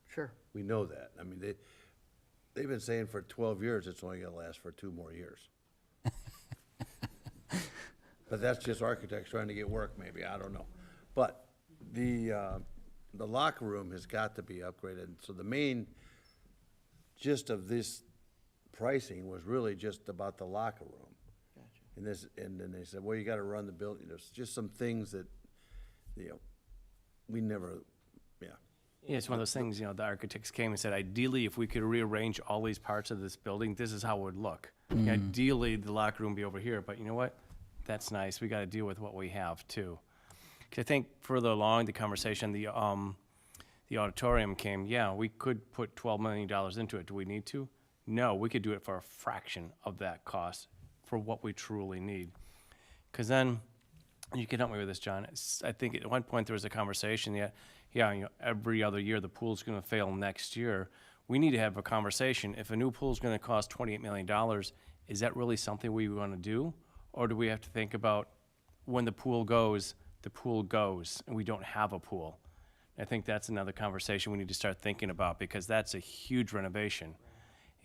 sure. We know that. I mean, they've been saying for 12 years, it's only gonna last for 2 more years. But that's just architects trying to get work, maybe, I don't know. But the locker room has got to be upgraded, so the main gist of this pricing was really just about the locker room. And then they said, well, you gotta run the building, there's just some things that, we never, yeah. Yeah, it's one of those things, the architects came and said, ideally, if we could rearrange all these parts of this building, this is how it would look. Ideally, the locker room be over here, but you know what? That's nice. We gotta deal with what we have too. 'Cause I think further along the conversation, the auditorium came, yeah, we could put $12 million into it. Do we need to? No, we could do it for a fraction of that cost for what we truly need. Because then, you can help me with this, John. I think at one point there was a conversation, every other year the pool's gonna fail next year. We need to have a conversation. If a new pool's gonna cost $28 million, is that really something we wanna do? Or do we have to think about when the pool goes, and we don't have a pool? I think that's another conversation we need to start thinking about, because that's a huge renovation.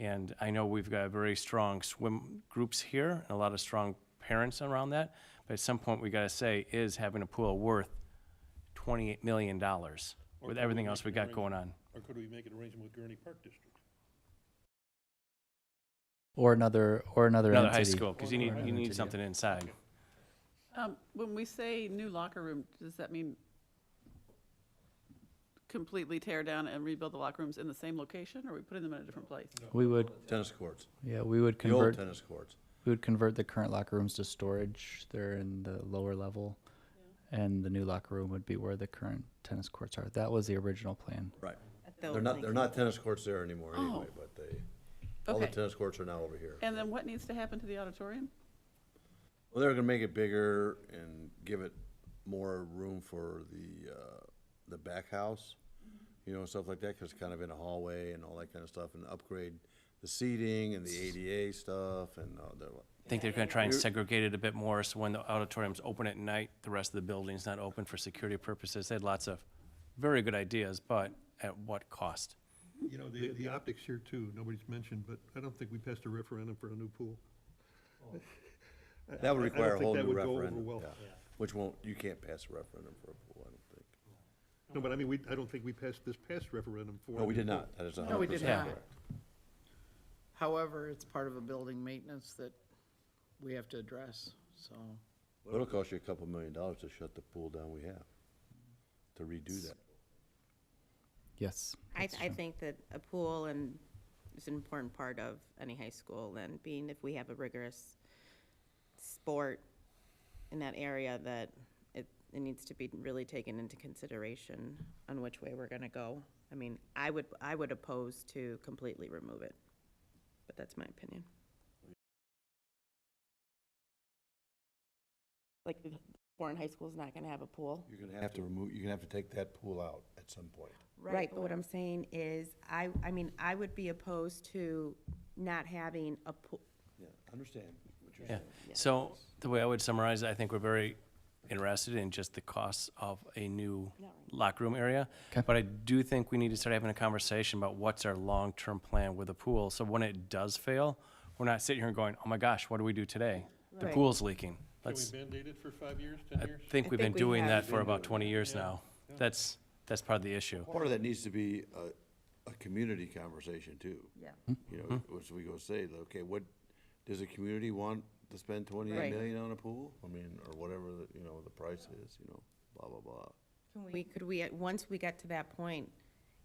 And I know we've got very strong swim groups here, and a lot of strong parents around that, but at some point we gotta say, is having a pool worth $28 million with everything else we got going on? Or could we make an arrangement with Gurney Park District? Or another Another high entity. school, because you need something inside. When we say new locker room, does that mean completely tear down and rebuild the locker rooms in the same location, or are we putting them in a different place? We would, Tennis courts, we would the old convert, tennis courts. we would convert the current locker rooms to storage. They're in the lower level. And the new locker room would be where the current tennis courts are. That was the original plan. Right. They're not tennis courts there anymore anyway, but all the Okay. tennis courts are now over here. And then what needs to happen to the auditorium? Well, they're gonna make it bigger and give it more room for the back house, stuff like that, 'cause it's kind of in a hallway and all that kind of stuff, and upgrade the seating and the ADA stuff and I think they're gonna try and segregate it a bit more, so when the auditorium's open at night, the rest of the building's not open for security purposes. They had lots of very good ideas, but at what cost? The optics here too, nobody's mentioned, but I don't think we passed a referendum for a new pool. That would require a whole new I don't think that would go over referendum, well. yeah. Which you can't pass a referendum for a pool, I don't think. No, but I mean, I don't think we passed this past referendum for. No, we did not. That is 100% No, we did not. correct. However, it's part of a building maintenance that we have to address, so. It'll cost you a couple $1 million to shut the pool down we have, to redo that. Yes. I think that a pool is an important part of any high school, and being if we have a rigorous sport in that area, that it needs to be really taken into consideration on which way we're gonna go. I mean, I would oppose to completely remove it, but that's my opinion. Like, Warren High School's not gonna have a pool. You're gonna have to take that pool out at some point. Right, but what I'm saying is, I mean, I would be opposed to not having a pool. Yeah, understand what you're Yeah, saying. so the way I would summarize it, I think we're very interested in just the costs of a new locker room area. Okay. But I do think we need to start having a conversation about what's our long-term plan with the pool. So when it does fail, we're not sitting here and going, oh my gosh, what do we do today? The Right. pool's leaking. Can we Let's, Band-Aid it for 5 years, 10 I years? think we've been think we doing have. that for about 20 years Yeah. now. That's part of the issue. Part of that needs to be a community conversation too. Yeah. You know, which we go say, okay, what, does the community want to spend 28 Right. million on a pool? I mean, or whatever, the price is, blah, blah, blah. Could we, once we get to that point,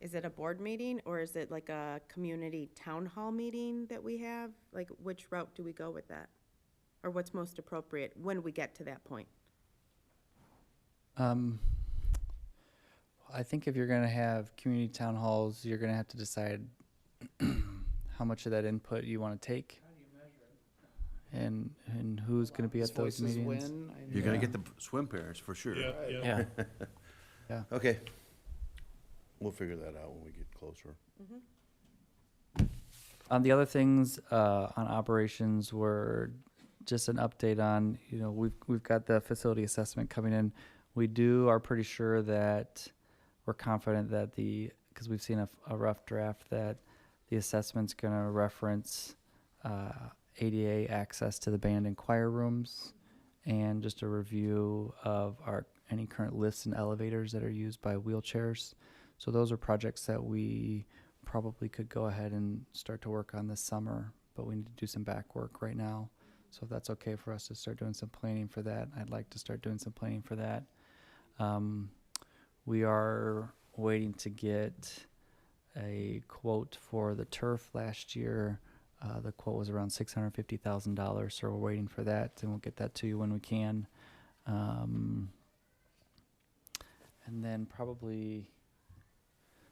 is it a board meeting, or is it like a community town hall meeting that we have? Like, which route do we go with that? Or what's most appropriate when we get to that point? I think if you're gonna have community town halls, you're gonna have to decide how much of that input you wanna take. And who's gonna be at those Voices meetings. win. You're gonna get the swim parents for sure. Yeah. Yeah, Okay. We'll figure that out when we get closer. The other things on operations were just an update on, we've got the facility assessment coming in. We are pretty sure that we're confident that because we've seen a rough draft, that the assessment's gonna reference ADA access to the band and choir rooms, and just a review of any current lifts and elevators that are used by wheelchairs. So those are projects that we probably could go ahead and start to work on this summer, but we need to do some back work right now. So if that's okay for us to start doing some planning for that, I'd like to start doing some planning for that. We are waiting to get a quote for the turf last year. The quote was around $650,000, so we're waiting for that, and we'll get that to you when we can. And then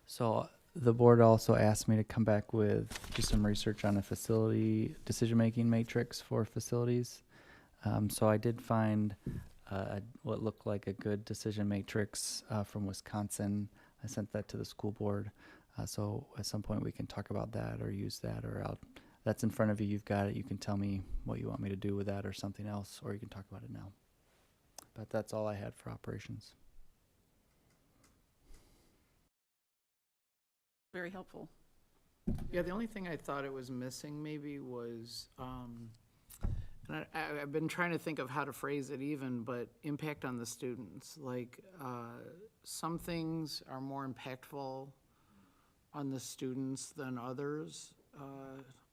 so the board also asked me to come back with just some research on a facility decision-making matrix for facilities. So I did find what looked like a good decision matrix from Wisconsin. I sent that to the school board. So at some point we can talk about that or use that, or that's in front of you. You've got it. You can tell me what you want me to do with that or something else, or you can talk about it now. But that's all I had for operations. Very helpful. Yeah, the only thing I thought it was missing maybe was, and I've been trying to think of how to phrase it even, but impact on the students. Like, some things are more impactful on the students than others.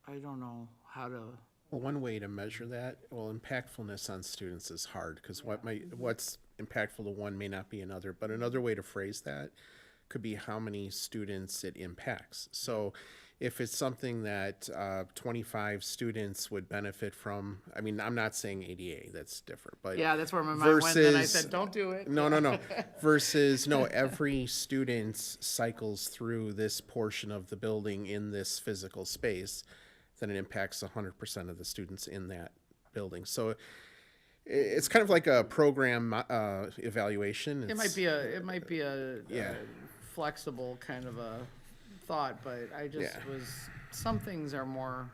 I don't know how to. Well, one way to measure that, impactfulness on students is hard, because what's impactful to one may not be another, but another way to phrase that could be how many students it impacts. So if it's something that 25 students would benefit from, I mean, I'm not saying ADA, that's different, but Yeah, that's where my mind went, and I versus- said, don't do it. No. Versus, no, every student cycles through this portion of the building in this physical space, then it impacts 100% of the students in that building. So it's kind of like a program evaluation. It might be a Yeah. flexible kind of a thought, but I just Yeah. some things are more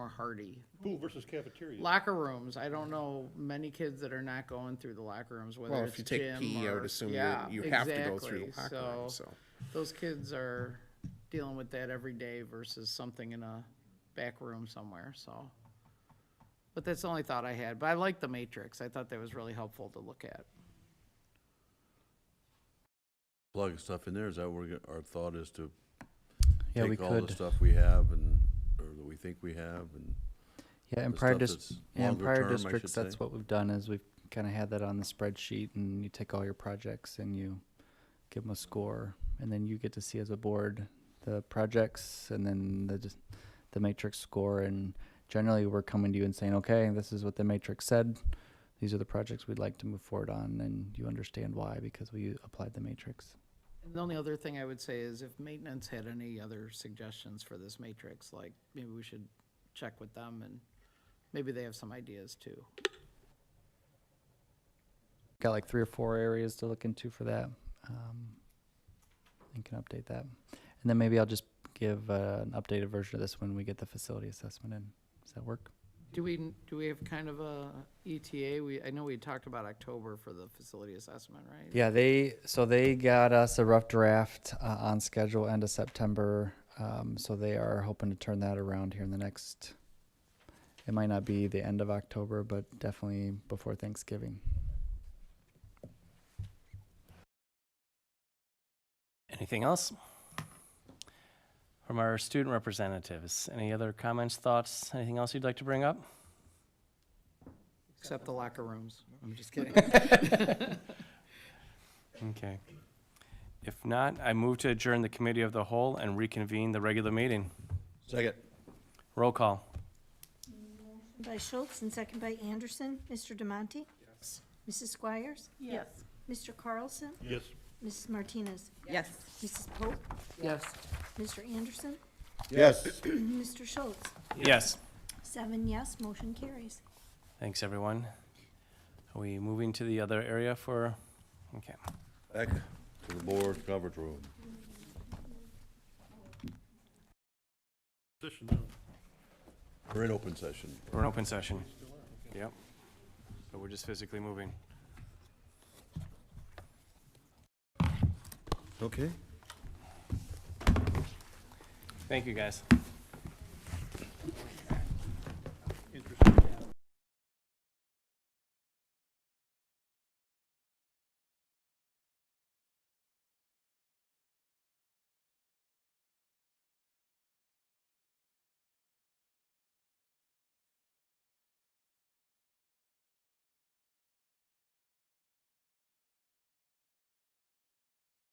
hardy. Pool versus cafeteria. Locker rooms, I don't know many kids that are not going through the locker rooms, whether Well, it's if you take gym PE, I would or- assume yeah, you have to go through the exactly. locker room, so. Those kids are dealing with that every day versus something in a back room somewhere, so. But that's the only thought I had, but I like the matrix. I thought that was really helpful to look at. plug stuff in there? Is that where our thought is to Yeah, we take all the could. stuff we have and, or that we think we have and Yeah, in the prior stuff dis- that's yeah, in longer prior term, I should districts, that's say? what we've done is we've kind of had that on the spreadsheet and you take all your projects and you give them a score and then you get to see as a board the projects and then the matrix score, and generally we're coming to you and saying, okay, this is what the matrix said. These are the projects we'd like to move forward on, and you understand why because we applied the matrix. And the only other thing I would say is if maintenance had any other suggestions for this matrix, like maybe we should check with them and maybe they have some ideas too. Got like 3 or 4 areas to look into for that. And can update that. And then maybe I'll just give an updated version of this when we get the facility assessment in. Does that work? Do we have kind of a ETA? I know we talked about October for the facility assessment, right? Yeah, they got us a rough draft on schedule end of September. So they are hoping to turn that around here in the next, it might not be the end of October, but definitely before Thanksgiving. Anything else? From our student representatives, any other comments, thoughts, anything else you'd like to bring up? Except the locker rooms. I'm just kidding. Okay. If not, I move to adjourn the committee of the whole and reconvene the regular meeting. Second. Roll call. By Schultz and second by Anderson. Mr. Demonte? Yes. Mrs. Squires? Yes. Mr. Carlson? Yes. Mrs. Martinez? Yes. Mrs. Pope? Yes. Mr. Anderson? Yes. Mr. Schultz? Yes. 7 yes, motion carries. Thanks, everyone. Are we moving to the other area for, okay. Back to the board coverage room. Position now. We're in open session. We're in open session. Yep. So we're just physically moving. Okay. Thank you, guys.